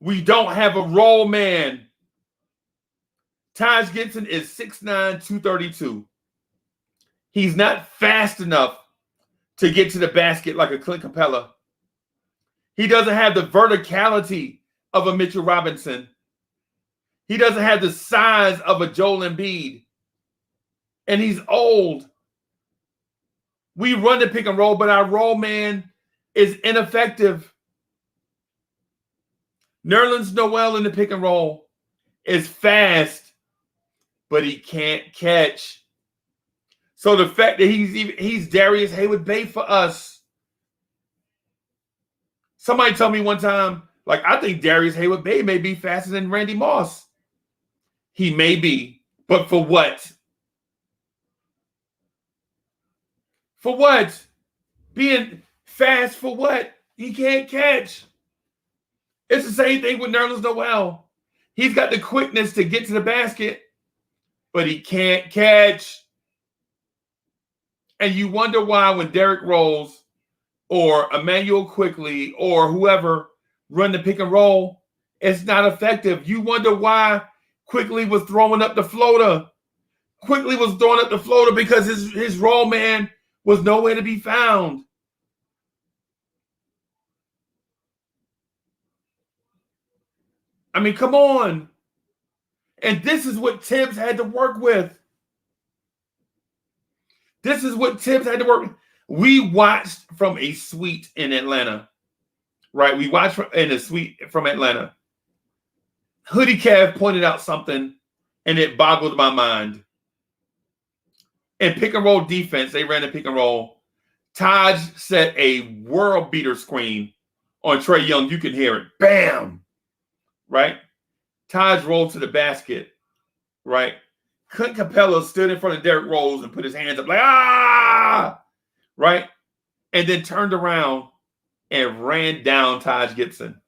We don't have a roll man. Taj Gibson is 6'9", 232. He's not fast enough to get to the basket like a Clint Capella. He doesn't have the verticality of a Mitchell Robinson. He doesn't have the size of a Joel Embiid. And he's old. We run the pick and roll, but our roll man is ineffective. Nerlens Noel in the pick and roll is fast, but he can't catch. So the fact that he's Darius Hayward-Bay for us. Somebody told me one time, like, I think Darius Hayward-Bay may be faster than Randy Moss. He may be, but for what? For what? Being fast for what? He can't catch. It's the same thing with Nerlens Noel. He's got the quickness to get to the basket, but he can't catch. And you wonder why when Derrick Rose or Emmanuel Quickly or whoever run the pick and roll, it's not effective. You wonder why Quickly was throwing up the floater. Quickly was throwing up the floater because his roll man was nowhere to be found. I mean, come on. And this is what Thibs had to work with. This is what Thibs had to work with. We watched from a suite in Atlanta, right? We watched in a suite from Atlanta. Hoodie Cav pointed out something, and it boggled my mind. In pick and roll defense, they ran a pick and roll. Taj set a world beater screen on Trae Young. You can hear it. Bam! Right? Taj rolled to the basket. Right? Clint Capella stood in front of Derrick Rose and put his hands up like, ah! Right? And then turned around and ran down Taj Gibson.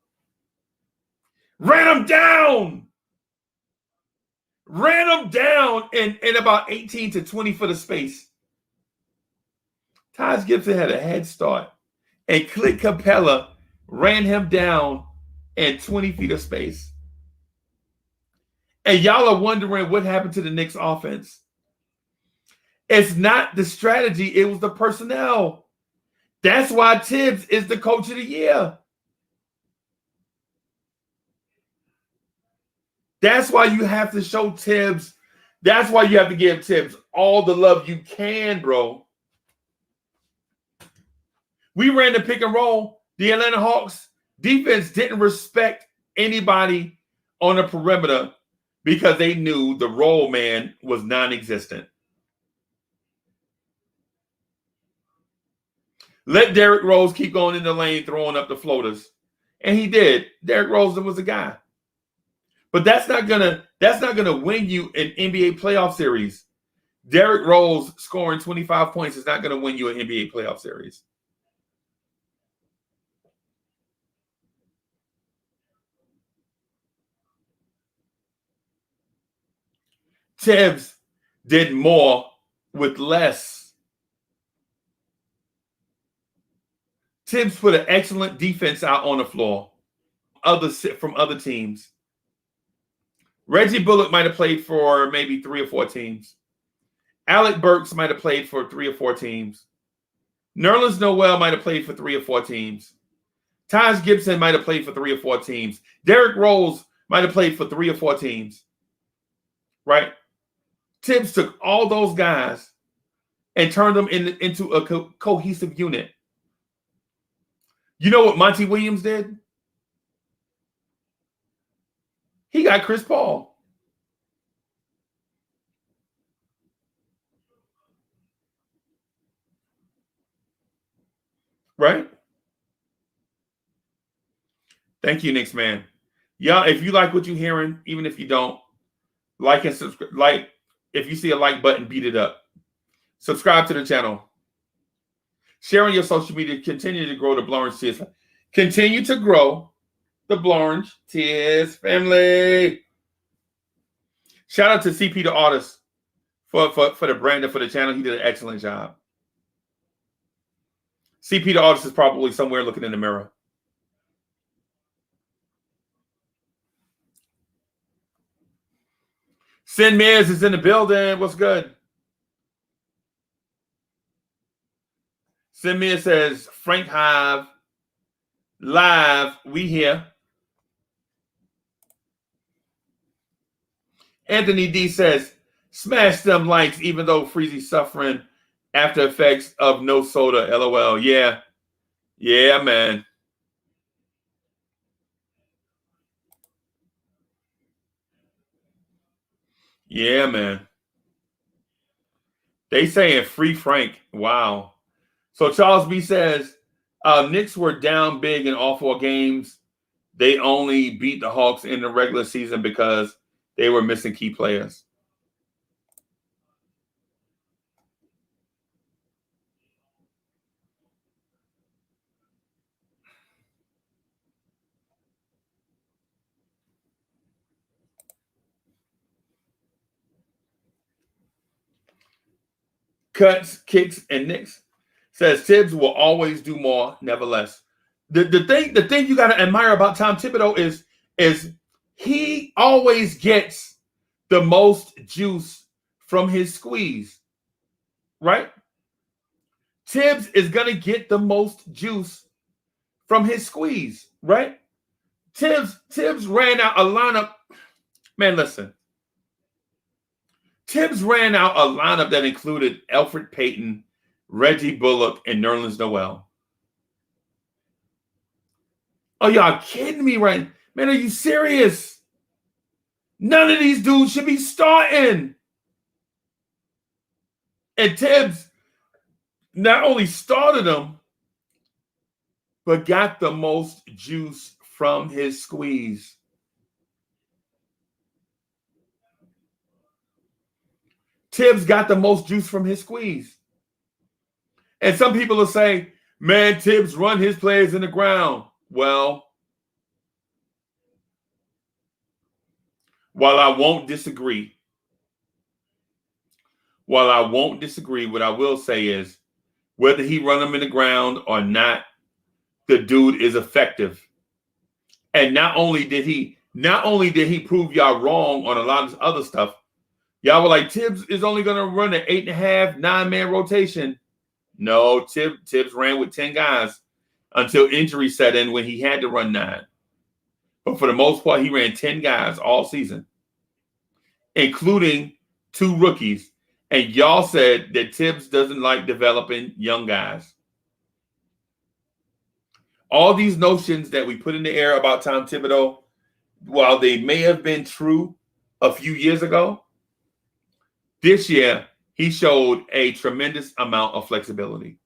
Ran him down! Ran him down in about 18 to 20 foot of space. Taj Gibson had a head start. And Clint Capella ran him down in 20 feet of space. And y'all are wondering what happened to the Knicks offense. It's not the strategy, it was the personnel. That's why Thibs is the coach of the year. That's why you have to show Thibs. That's why you have to give Thibs all the love you can, bro. We ran the pick and roll. The Atlanta Hawks defense didn't respect anybody on the perimeter because they knew the roll man was non-existent. Let Derrick Rose keep going in the lane, throwing up the floaters. And he did. Derrick Rose was a guy. But that's not gonna win you an NBA playoff series. Derrick Rose scoring 25 points is not gonna win you an NBA playoff series. Thibs did more with less. Thibs put an excellent defense out on the floor. From other teams. Reggie Bullock might have played for maybe 3 or 4 teams. Alec Burks might have played for 3 or 4 teams. Nerlens Noel might have played for 3 or 4 teams. Taj Gibson might have played for 3 or 4 teams. Derrick Rose might have played for 3 or 4 teams. Right? Thibs took all those guys and turned them into a cohesive unit. You know what Monty Williams did? He got Chris Paul. Right? Thank you, Knicks man. Y'all, if you like what you're hearing, even if you don't, like and subscribe. Like, if you see a like button, beat it up. Subscribe to the channel. Share on your social media. Continue to grow the Blorange Tears. Continue to grow the Blorange Tears family. Shout out to CP the artist for the brand and for the channel. He did an excellent job. CP the artist is probably somewhere looking in the mirror. Sin Mears is in the building. What's good? Sin Mears says, Frank Hive, live, we here. Anthony D says, smash them likes even though Freezy's suffering after effects of no soda, LOL. Yeah. Yeah, man. Yeah, man. They saying free Frank. Wow. So Charles B says, Knicks were down big in all 4 games. They only beat the Hawks in the regular season because they were missing key players. Cuts, kicks, and Knicks says Thibs will always do more, never less. The thing you gotta admire about Tom Thibodeau is he always gets the most juice from his squeeze, right? Thibs is gonna get the most juice from his squeeze, right? Thibs ran out a lineup. Man, listen. Thibs ran out a lineup that included Elfrid Payton, Reggie Bullock, and Nerlens Noel. Oh, y'all kidding me, right? Man, are you serious? None of these dudes should be starting. And Thibs not only started them, but got the most juice from his squeeze. Thibs got the most juice from his squeeze. And some people will say, man, Thibs run his players in the ground. Well, while I won't disagree, what I will say is whether he run them in the ground or not, the dude is effective. And not only did he prove y'all wrong on a lot of other stuff, y'all were like, Thibs is only going to run an 8.5, 9-man rotation. No, Thibs ran with 10 guys until injury set in when he had to run 9. But for the most part, he ran 10 guys all season, including 2 rookies. And y'all said that Thibs doesn't like developing young guys. All these notions that we put in the air about Tom Thibodeau, while they may have been true a few years ago, this year, he showed a tremendous amount of flexibility.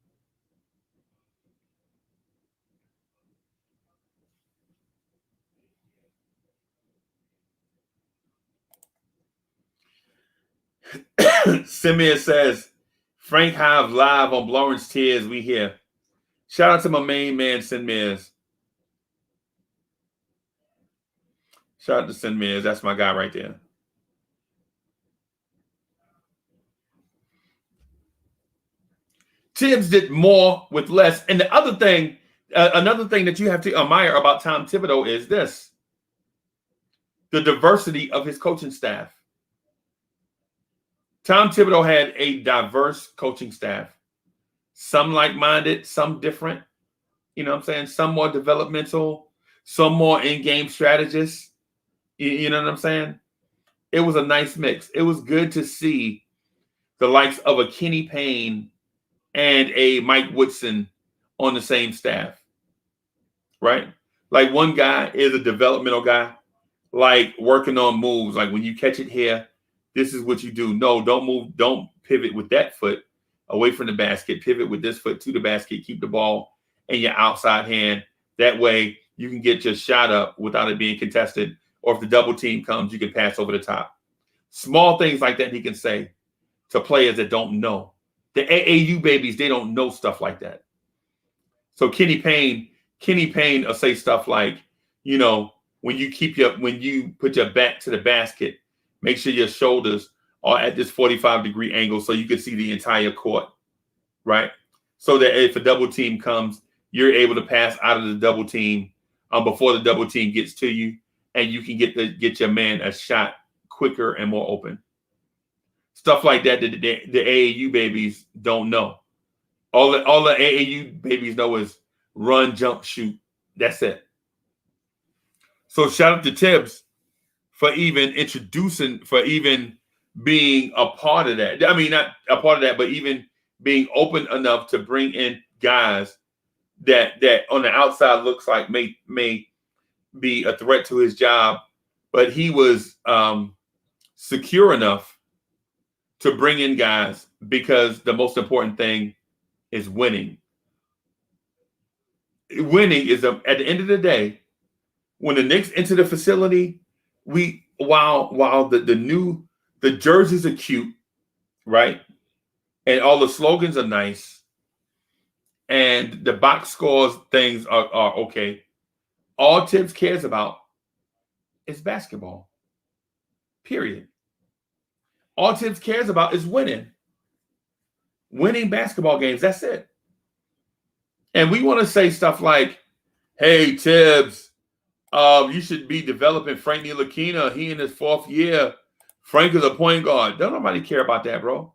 Simeon says, Frank Hive live on Blorange Tears, we here. Shout out to my main man, Sin Mears. Shout out to Sin Mears. That's my guy right there. Thibs did more with less. And the other thing, another thing that you have to admire about Tom Thibodeau is this: the diversity of his coaching staff. Tom Thibodeau had a diverse coaching staff. Some like-minded, some different. You know what I'm saying? Some more developmental, some more in-game strategists. You know what I'm saying? It was a nice mix. It was good to see the likes of a Kenny Payne and a Mike Woodson on the same staff, right? Like one guy is a developmental guy, like working on moves. Like when you catch it here, this is what you do. No, don't move. Don't pivot with that foot away from the basket. Pivot with this foot to the basket. Keep the ball and your outside hand. That way you can get your shot up without it being contested. Or if the double team comes, you can pass over the top. Small things like that he can say to players that don't know. The AAU babies, they don't know stuff like that. So Kenny Payne will say stuff like, you know, when you put your back to the basket, make sure your shoulders are at this 45-degree angle so you can see the entire court, right? So that if a double team comes, you're able to pass out of the double team before the double team gets to you, and you can get your man a shot quicker and more open. Stuff like that the AAU babies don't know. All the AAU babies know is run, jump, shoot. That's it. So shout out to Thibs for even being a part of that. I mean, not a part of that, but even being open enough to bring in guys that on the outside looks like may be a threat to his job, but he was secure enough to bring in guys because the most important thing is winning. Winning is at the end of the day, when the Knicks enter the facility, while the jerseys are cute, right? And all the slogans are nice, and the box scores things are okay. All Thibs cares about is basketball. Period. All Thibs cares about is winning. Winning basketball games. That's it. And we want to say stuff like, hey, Thibs, you should be developing Frank Ntilikina. He in his 4th year. Frank is a point guard. Don't nobody care about that, bro.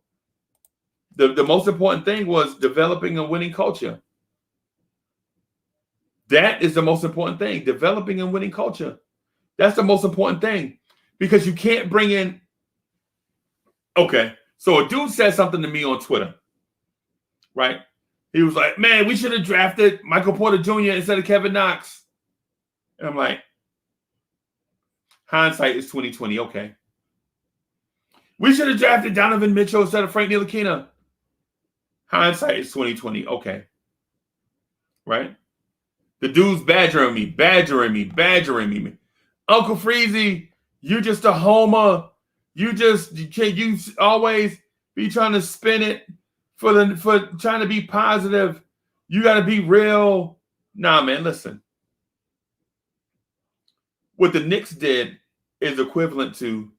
The most important thing was developing a winning culture. That is the most important thing. Developing a winning culture. That's the most important thing. Because you can't bring in... Okay, so a dude said something to me on Twitter, right? He was like, man, we should have drafted Michael Porter Jr. instead of Kevin Knox. And I'm like, hindsight is 20/20. Okay. We should have drafted Donovan Mitchell instead of Frank Ntilikina. Hindsight is 20/20. Okay. Right? The dude's badgering me. Uncle Freezy, you just a homer. You always be trying to spin it for trying to be positive. You got to be real. Nah, man, listen. What the Knicks did is equivalent to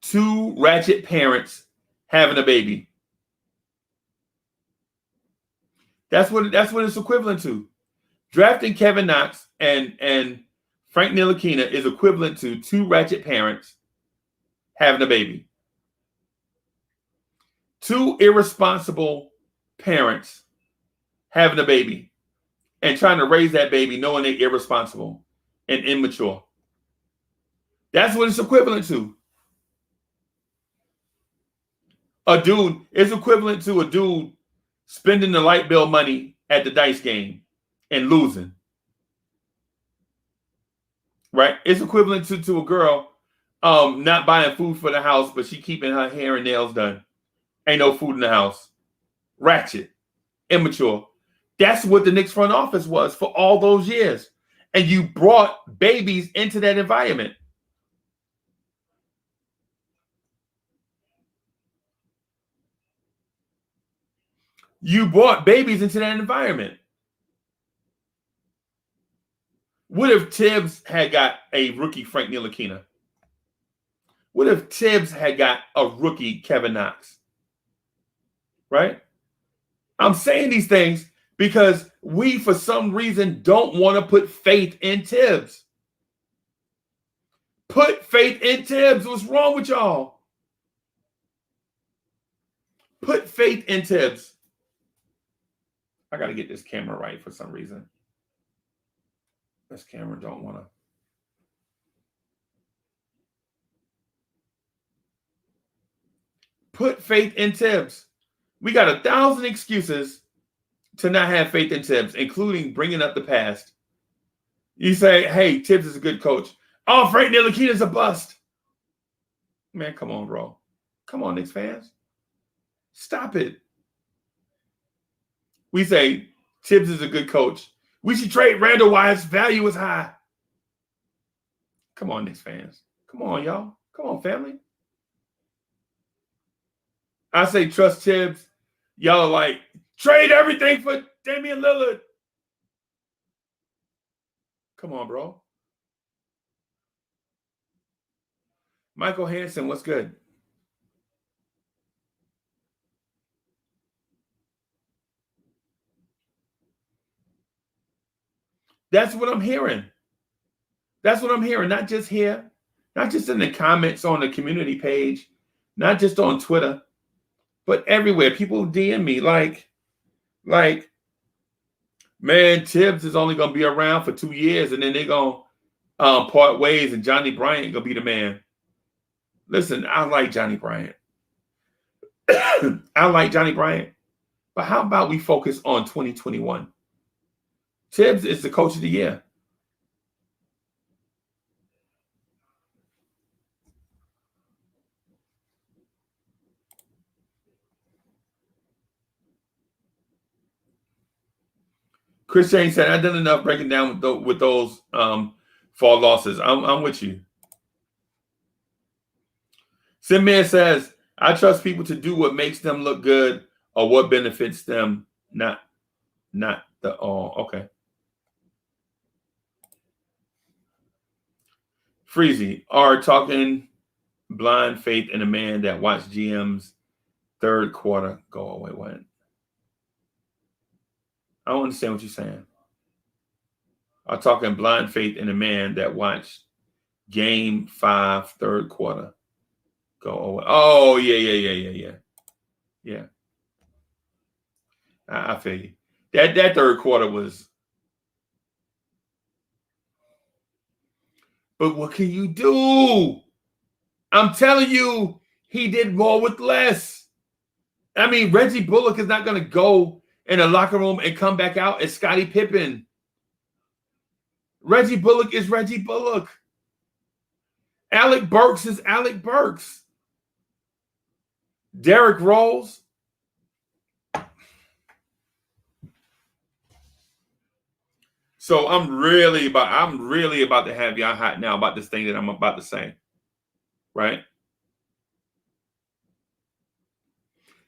2 ratchet parents having a baby. That's what it's equivalent to. Drafting Kevin Knox and Frank Ntilikina is equivalent to 2 ratchet parents having a baby. 2 irresponsible parents having a baby and trying to raise that baby knowing they're irresponsible and immature. That's what it's equivalent to. It's equivalent to a dude spending the light bill money at the dice game and losing. Right? It's equivalent to a girl not buying food for the house, but she keeping her hair and nails done. Ain't no food in the house. Ratchet. Immature. That's what the Knicks front office was for all those years. And you brought babies into that environment. You brought babies into that environment. What if Thibs had got a rookie Frank Ntilikina? What if Thibs had got a rookie Kevin Knox? Right? I'm saying these things because we, for some reason, don't want to put faith in Thibs. Put faith in Thibs. What's wrong with y'all? Put faith in Thibs. I got to get this camera right for some reason. This camera don't want to. Put faith in Thibs. We got 1,000 excuses to not have faith in Thibs, including bringing up the past. You say, hey, Thibs is a good coach. Oh, Frank Ntilikina is a bust. Man, come on, bro. Come on, Knicks fans. Stop it. We say Thibs is a good coach. We should trade Randall while his value is high. Come on, Knicks fans. Come on, y'all. Come on, family. I say trust Thibs. Y'all are like, trade everything for Damian Lillard. Come on, bro. Michael Hansen, what's good? That's what I'm hearing. That's what I'm hearing. Not just here, not just in the comments on the community page, not just on Twitter, but everywhere. People DM me like, man, Thibs is only going to be around for 2 years, and then they're going to part ways, and Johnny Bryant going to be the man. Listen, I like Johnny Bryant. I like Johnny Bryant. But how about we focus on 2021? Thibs is the coach of the year. Chris James said, I've done enough breaking down with those fall losses. I'm with you. Simman says, I trust people to do what makes them look good or what benefits them, not the all. Okay. Freezy, are talking blind faith in a man that watched GM's third quarter go away. What? I don't understand what you're saying. I'm talking blind faith in a man that watched Game 5, third quarter go away. Oh, yeah. I feel you. That third quarter was. But what can you do? I'm telling you, he did more with less. I mean, Reggie Bullock is not going to go in a locker room and come back out as Scottie Pippen. Reggie Bullock is Reggie Bullock. Alec Burks is Alec Burks. Derrick Rose. So I'm really about to have y'all hot now about this thing that I'm about to say. Right?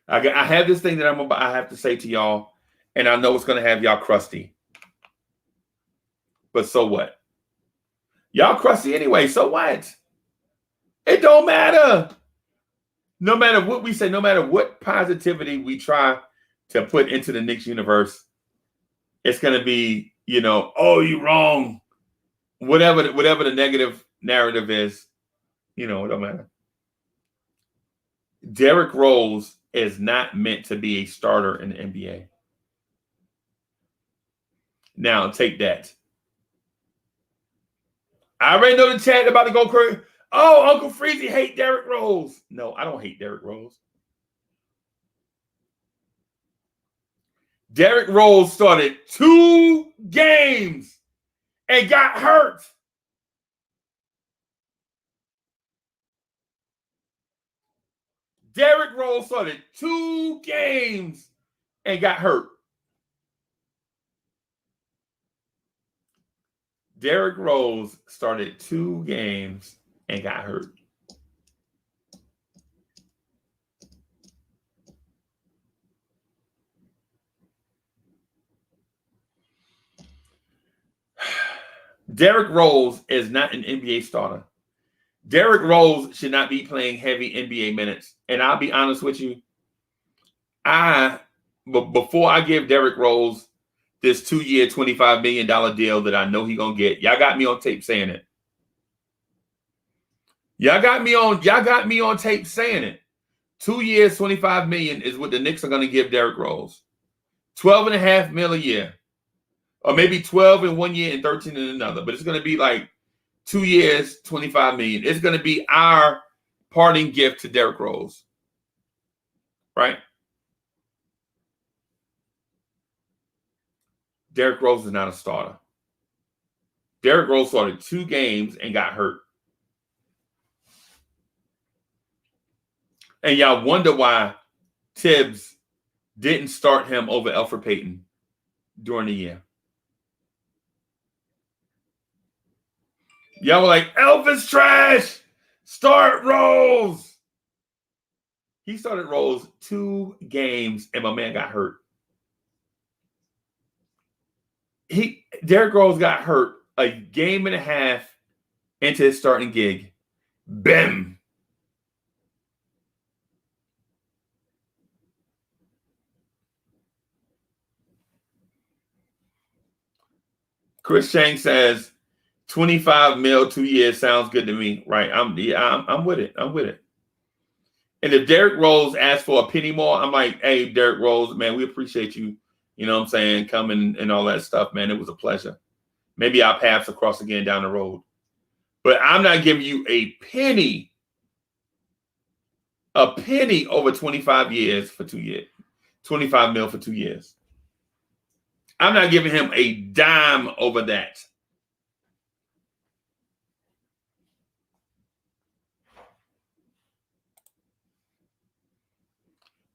I have this thing that I have to say to y'all, and I know it's going to have y'all crusty. But so what? Y'all crusty anyway. So what? It don't matter. No matter what we say, no matter what positivity we try to put into the Knicks universe, it's going to be, oh, you're wrong. Whatever the negative narrative is, it don't matter. Derrick Rose is not meant to be a starter in the NBA. Now, take that. I already know the chat about to go crazy. Oh, Uncle Freezy hate Derrick Rose. No, I don't hate Derrick Rose. Derrick Rose started 2 games and got hurt. Derrick Rose started 2 games and got hurt. Derrick Rose started 2 games and got hurt. Derrick Rose is not an NBA starter. Derrick Rose should not be playing heavy NBA minutes. And I'll be honest with you, before I give Derrick Rose this 2-year, $25 million deal that I know he's going to get, y'all got me on tape saying it. Y'all got me on tape saying it. 2 years, $25 million is what the Knicks are going to give Derrick Rose. $12.5 million a year. Or maybe 12 in 1 year and 13 in another. But it's going to be like 2 years, $25 million. It's going to be our parting gift to Derrick Rose. Right? Derrick Rose is not a starter. Derrick Rose started 2 games and got hurt. And y'all wonder why Thibs didn't start him over Elfrid Payton. during the year. Y'all were like, Elvis trash. Start Rose. He started Rose 2 games, and my man got hurt. Derrick Rose got hurt a game and a half into his starting gig. Bam. Chris Chang says, 25 mil, 2 years sounds good to me. Right. I'm with it. I'm with it. And if Derrick Rose asks for a penny more, I'm like, hey, Derrick Rose, man, we appreciate you. You know what I'm saying? Coming and all that stuff, man. It was a pleasure. Maybe our paths will cross again down the road. But I'm not giving you a penny over 25 years for 2 years. 25 mil for 2 years. I'm not giving him a dime over that.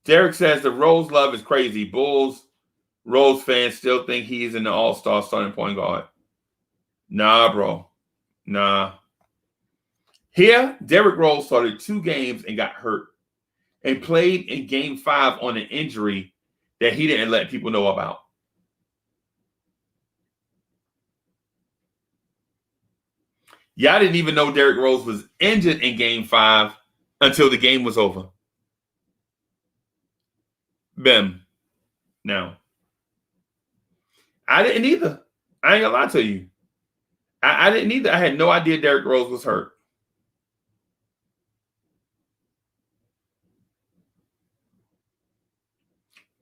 Derek says the Rose love is crazy. Bulls, Rose fans still think he's in the all-star starting point guard. Nah, bro. Nah. Here, Derrick Rose started 2 games and got hurt and played in game 5 on an injury that he didn't let people know about. Y'all didn't even know Derrick Rose was injured in game 5 until the game was over. Bim. Now, I didn't either. I ain't gonna lie to you. I didn't either. I had no idea Derrick Rose was hurt.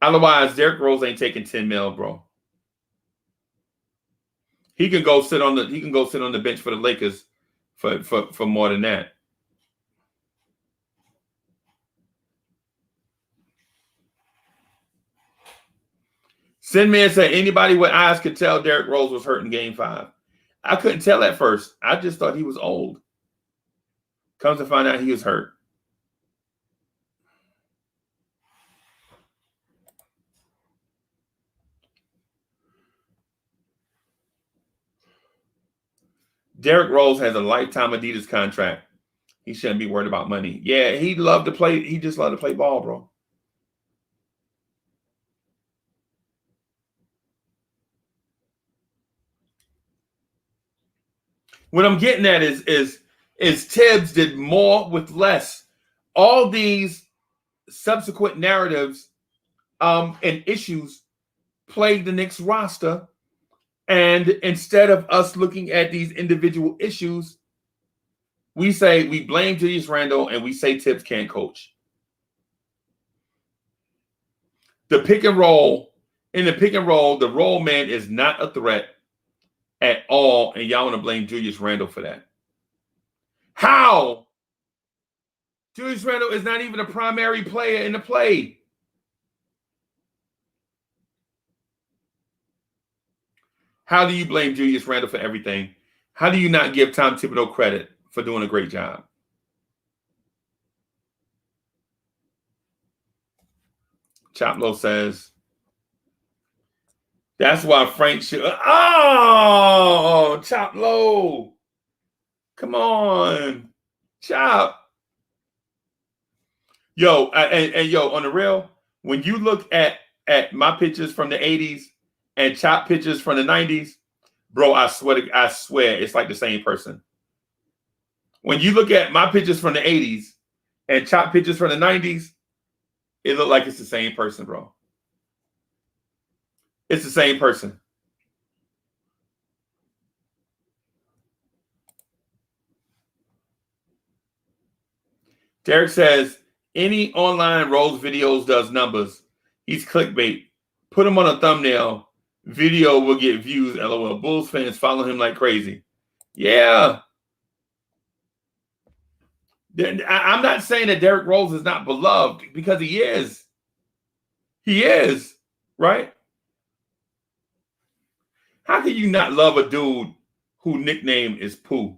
Otherwise, Derrick Rose ain't taking 10 mil, bro. He can go sit on the bench for the Lakers for more than that. Sinman said anybody with eyes could tell Derrick Rose was hurt in game 5. I couldn't tell at first. I just thought he was old. Comes to find out he was hurt. Derrick Rose has a lifetime Adidas contract. He shouldn't be worried about money. Yeah, he loved to play. He just loved to play ball, bro. What I'm getting at is Thibs did more with less. All these subsequent narratives and issues plague the Knicks roster. And instead of us looking at these individual issues, we blame Julius Randle and we say Thibs can't coach. In the pick and roll, the roll man is not a threat at all, and y'all want to blame Julius Randle for that. How? Julius Randle is not even a primary player in the play. How do you blame Julius Randle for everything? How do you not give Tom Thibodeau credit for doing a great job? Choplow says, that's why Frank should. Oh, Choplow. Come on. Chop. Yo, and yo, on the real, when you look at my pictures from the 80s and Chop pictures from the 90s, bro, I swear it's like the same person. When you look at my pictures from the 80s and Chop pictures from the 90s, it look like it's the same person, bro. It's the same person. Derek says, any online Rose videos does numbers. He's clickbait. Put him on a thumbnail. Video will get views. LOL. Bulls fans follow him like crazy. Yeah. I'm not saying that Derrick Rose is not beloved, because he is. He is, right? How can you not love a dude whose nickname is Pooh?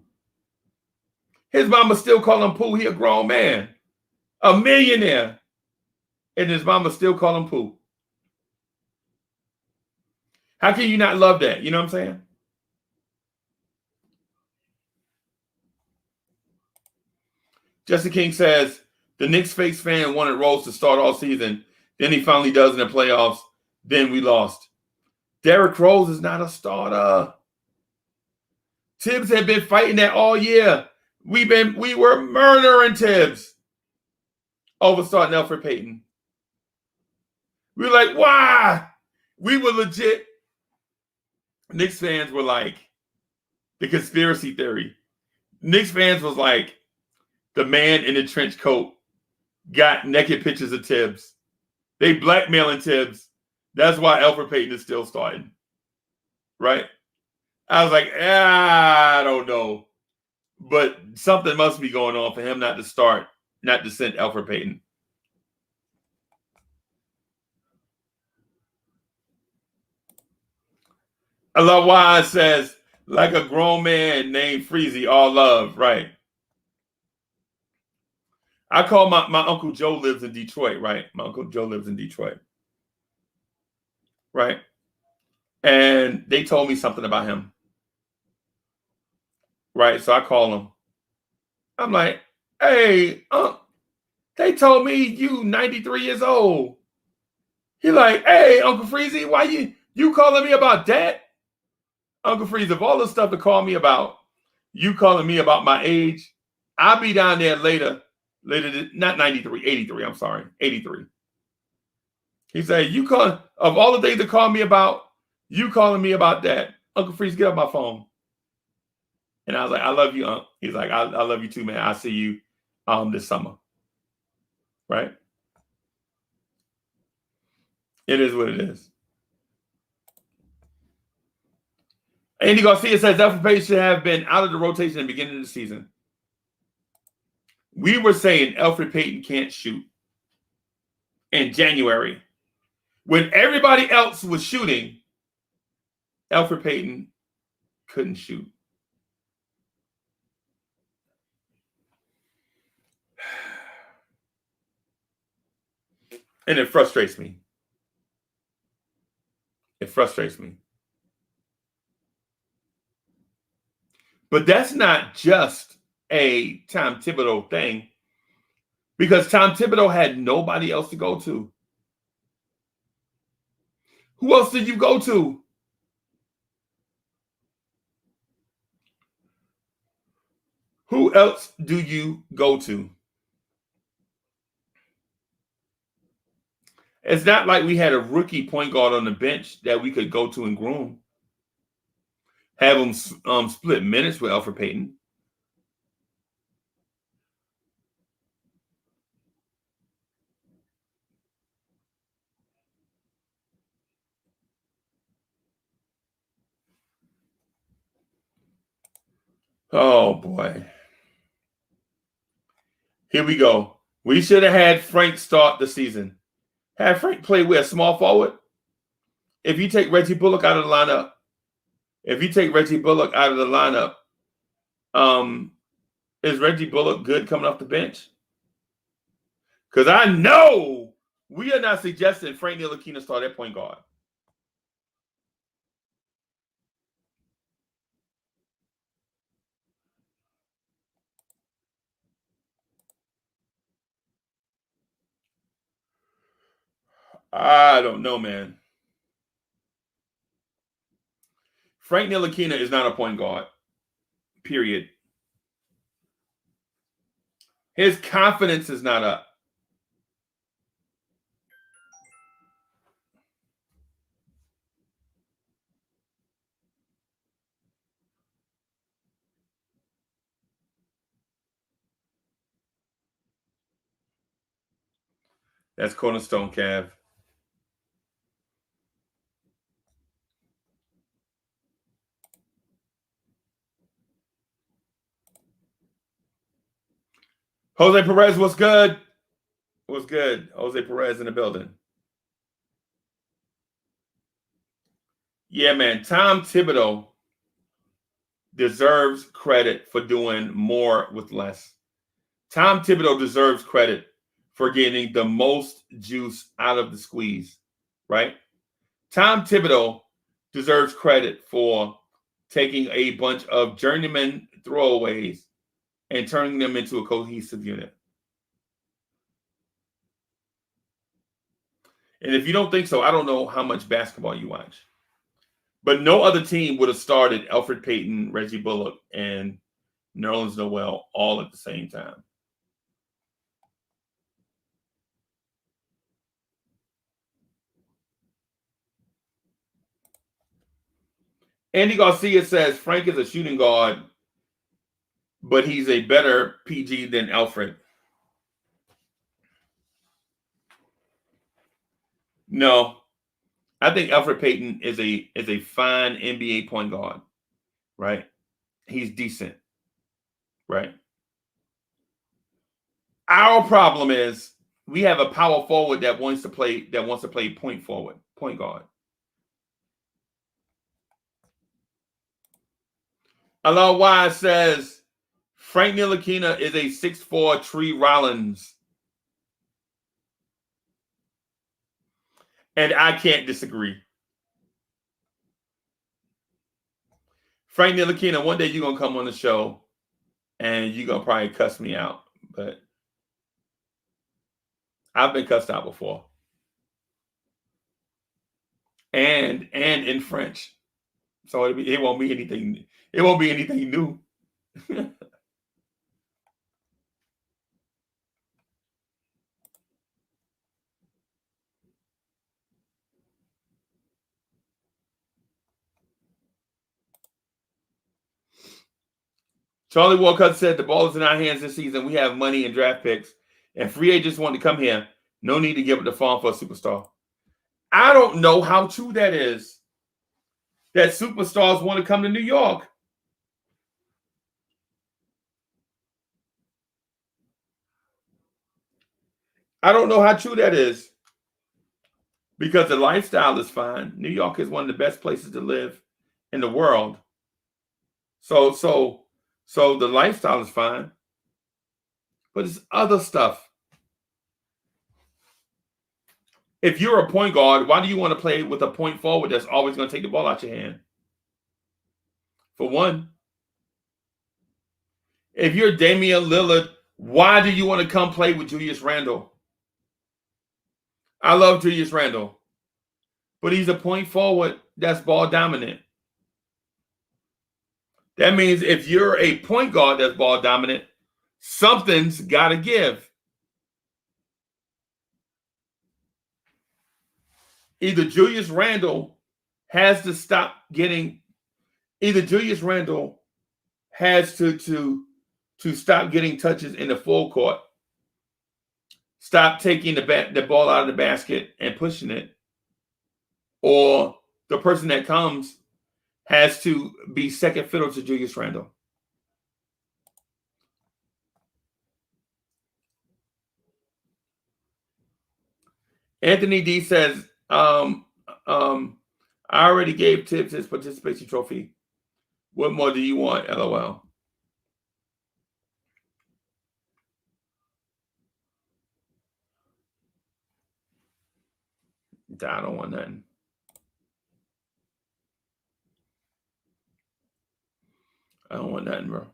His mama still call him Pooh. He a grown man, a millionaire, and his mama still call him Pooh. How can you not love that? You know what I'm saying? Jesse King says, the Knicks face fan wanted Rose to start all season. Then he finally does in the playoffs. Then we lost. Derrick Rose is not a starter. Thibs had been fighting that all year. We were murdering Thibs over starting Elfrid Payton. We were like, why? We were legit. Knicks fans were like, the conspiracy theory. Knicks fans was like, the man in the trench coat got naked pictures of Thibs. They blackmailing Thibs. That's why Elfrid Payton is still starting. Right? I was like, I don't know. But something must be going on for him not to start, not to send Elfrid Payton. I love why it says, like a grown man named Freezy, all love. Right. I call my Uncle Joe lives in Detroit, right? My Uncle Joe lives in Detroit. Right? And they told me something about him. Right? So I call him. I'm like, hey, they told me you 93 years old. He like, hey, Uncle Freezy, why you calling me about that? Uncle Freezy, of all the stuff to call me about, you calling me about my age, I'll be down there later, not 93, 83, I'm sorry, 83. He said, of all the things to call me about, you calling me about that. Uncle Freeze, get off my phone. And I was like, I love you, Unc. He's like, I love you too, man. I'll see you this summer. Right? It is what it is. Andy Garcia says Elfrid Payton should have been out of the rotation at the beginning of the season. We were saying Elfrid Payton can't shoot in January. When everybody else was shooting, Elfrid Payton couldn't shoot. And it frustrates me. It frustrates me. But that's not just a Tom Thibodeau thing, because Tom Thibodeau had nobody else to go to. Who else did you go to? Who else do you go to? It's not like we had a rookie point guard on the bench that we could go to and groom. Have him split minutes with Elfrid Payton. Oh, boy. Here we go. We should have had Frank start the season. Have Frank play with a small forward. If you take Reggie Bullock out of the lineup, is Reggie Bullock good coming off the bench? Because I know we are not suggesting Frank Ntilikina start at point guard. I don't know, man. Frank Ntilikina is not a point guard, period. His confidence is not up. That's Cornerstone Cav. Jose Perez, what's good? What's good? Jose Perez in the building. Yeah, man. Tom Thibodeau deserves credit for doing more with less. Tom Thibodeau deserves credit for getting the most juice out of the squeeze, right? Tom Thibodeau deserves credit for taking a bunch of journeyman throwaways and turning them into a cohesive unit. And if you don't think so, I don't know how much basketball you watch. But no other team would have started Elfrid Payton, Reggie Bullock, and Nerlens Noel all at the same time. Andy Garcia says Frank is a shooting guard, but he's a better PG than Elfrid. No, I think Elfrid Payton is a fine NBA point guard, right? He's decent, right? Our problem is we have a power forward that wants to play point forward, point guard. Allow Wise says Frank Ntilikina is a 6'4" Tree Rollins. And I can't disagree. Frank Ntilikina, one day you're going to come on the show and you're going to probably cuss me out. But I've been cussed out before. And in French. So it won't be anything. It won't be anything new. Charlie Walcott said the ball is in our hands this season. We have money and draft picks. And free agents want to come here. No need to give up the farm for a superstar. I don't know how true that is. That superstars want to come to New York. I don't know how true that is. Because the lifestyle is fine. New York is one of the best places to live in the world. So the lifestyle is fine. But it's other stuff. If you're a point guard, why do you want to play with a point forward that's always going to take the ball out your hand? For one. If you're Damian Lillard, why do you want to come play with Julius Randle? I love Julius Randle. But he's a point forward that's ball dominant. That means if you're a point guard that's ball dominant, something's got to give. Either Julius Randle has to stop getting touches in the full court, stop taking the ball out of the basket and pushing it, or the person that comes has to be second fiddle to Julius Randle. Anthony D says, I already gave Thibs his participation trophy. What more do you want? LOL. I don't want nothing. I don't want nothing, bro.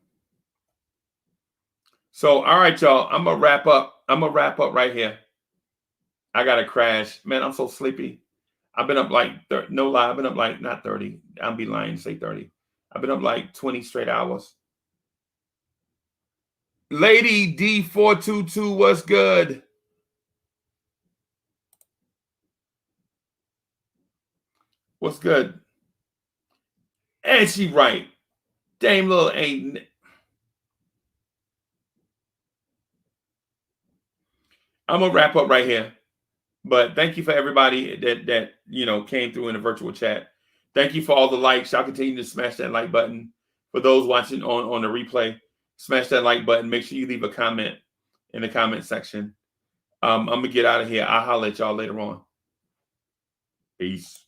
So, all right, y'all. I'm gonna wrap up right here. I gotta crash. Man, I'm so sleepy. I've been up like no lie. I've been up like not 30. I'll be lying to say 30. I've been up like 20 straight hours. Lady D422, what's good? What's good? And she right. Dame Lillard ain't. I'm gonna wrap up right here. But thank you for everybody that came through in the virtual chat. Thank you for all the likes. Y'all continue to smash that like button. For those watching on the replay, smash that like button. Make sure you leave a comment in the comment section. I'm gonna get out of here. I'll holler at y'all later on. Peace.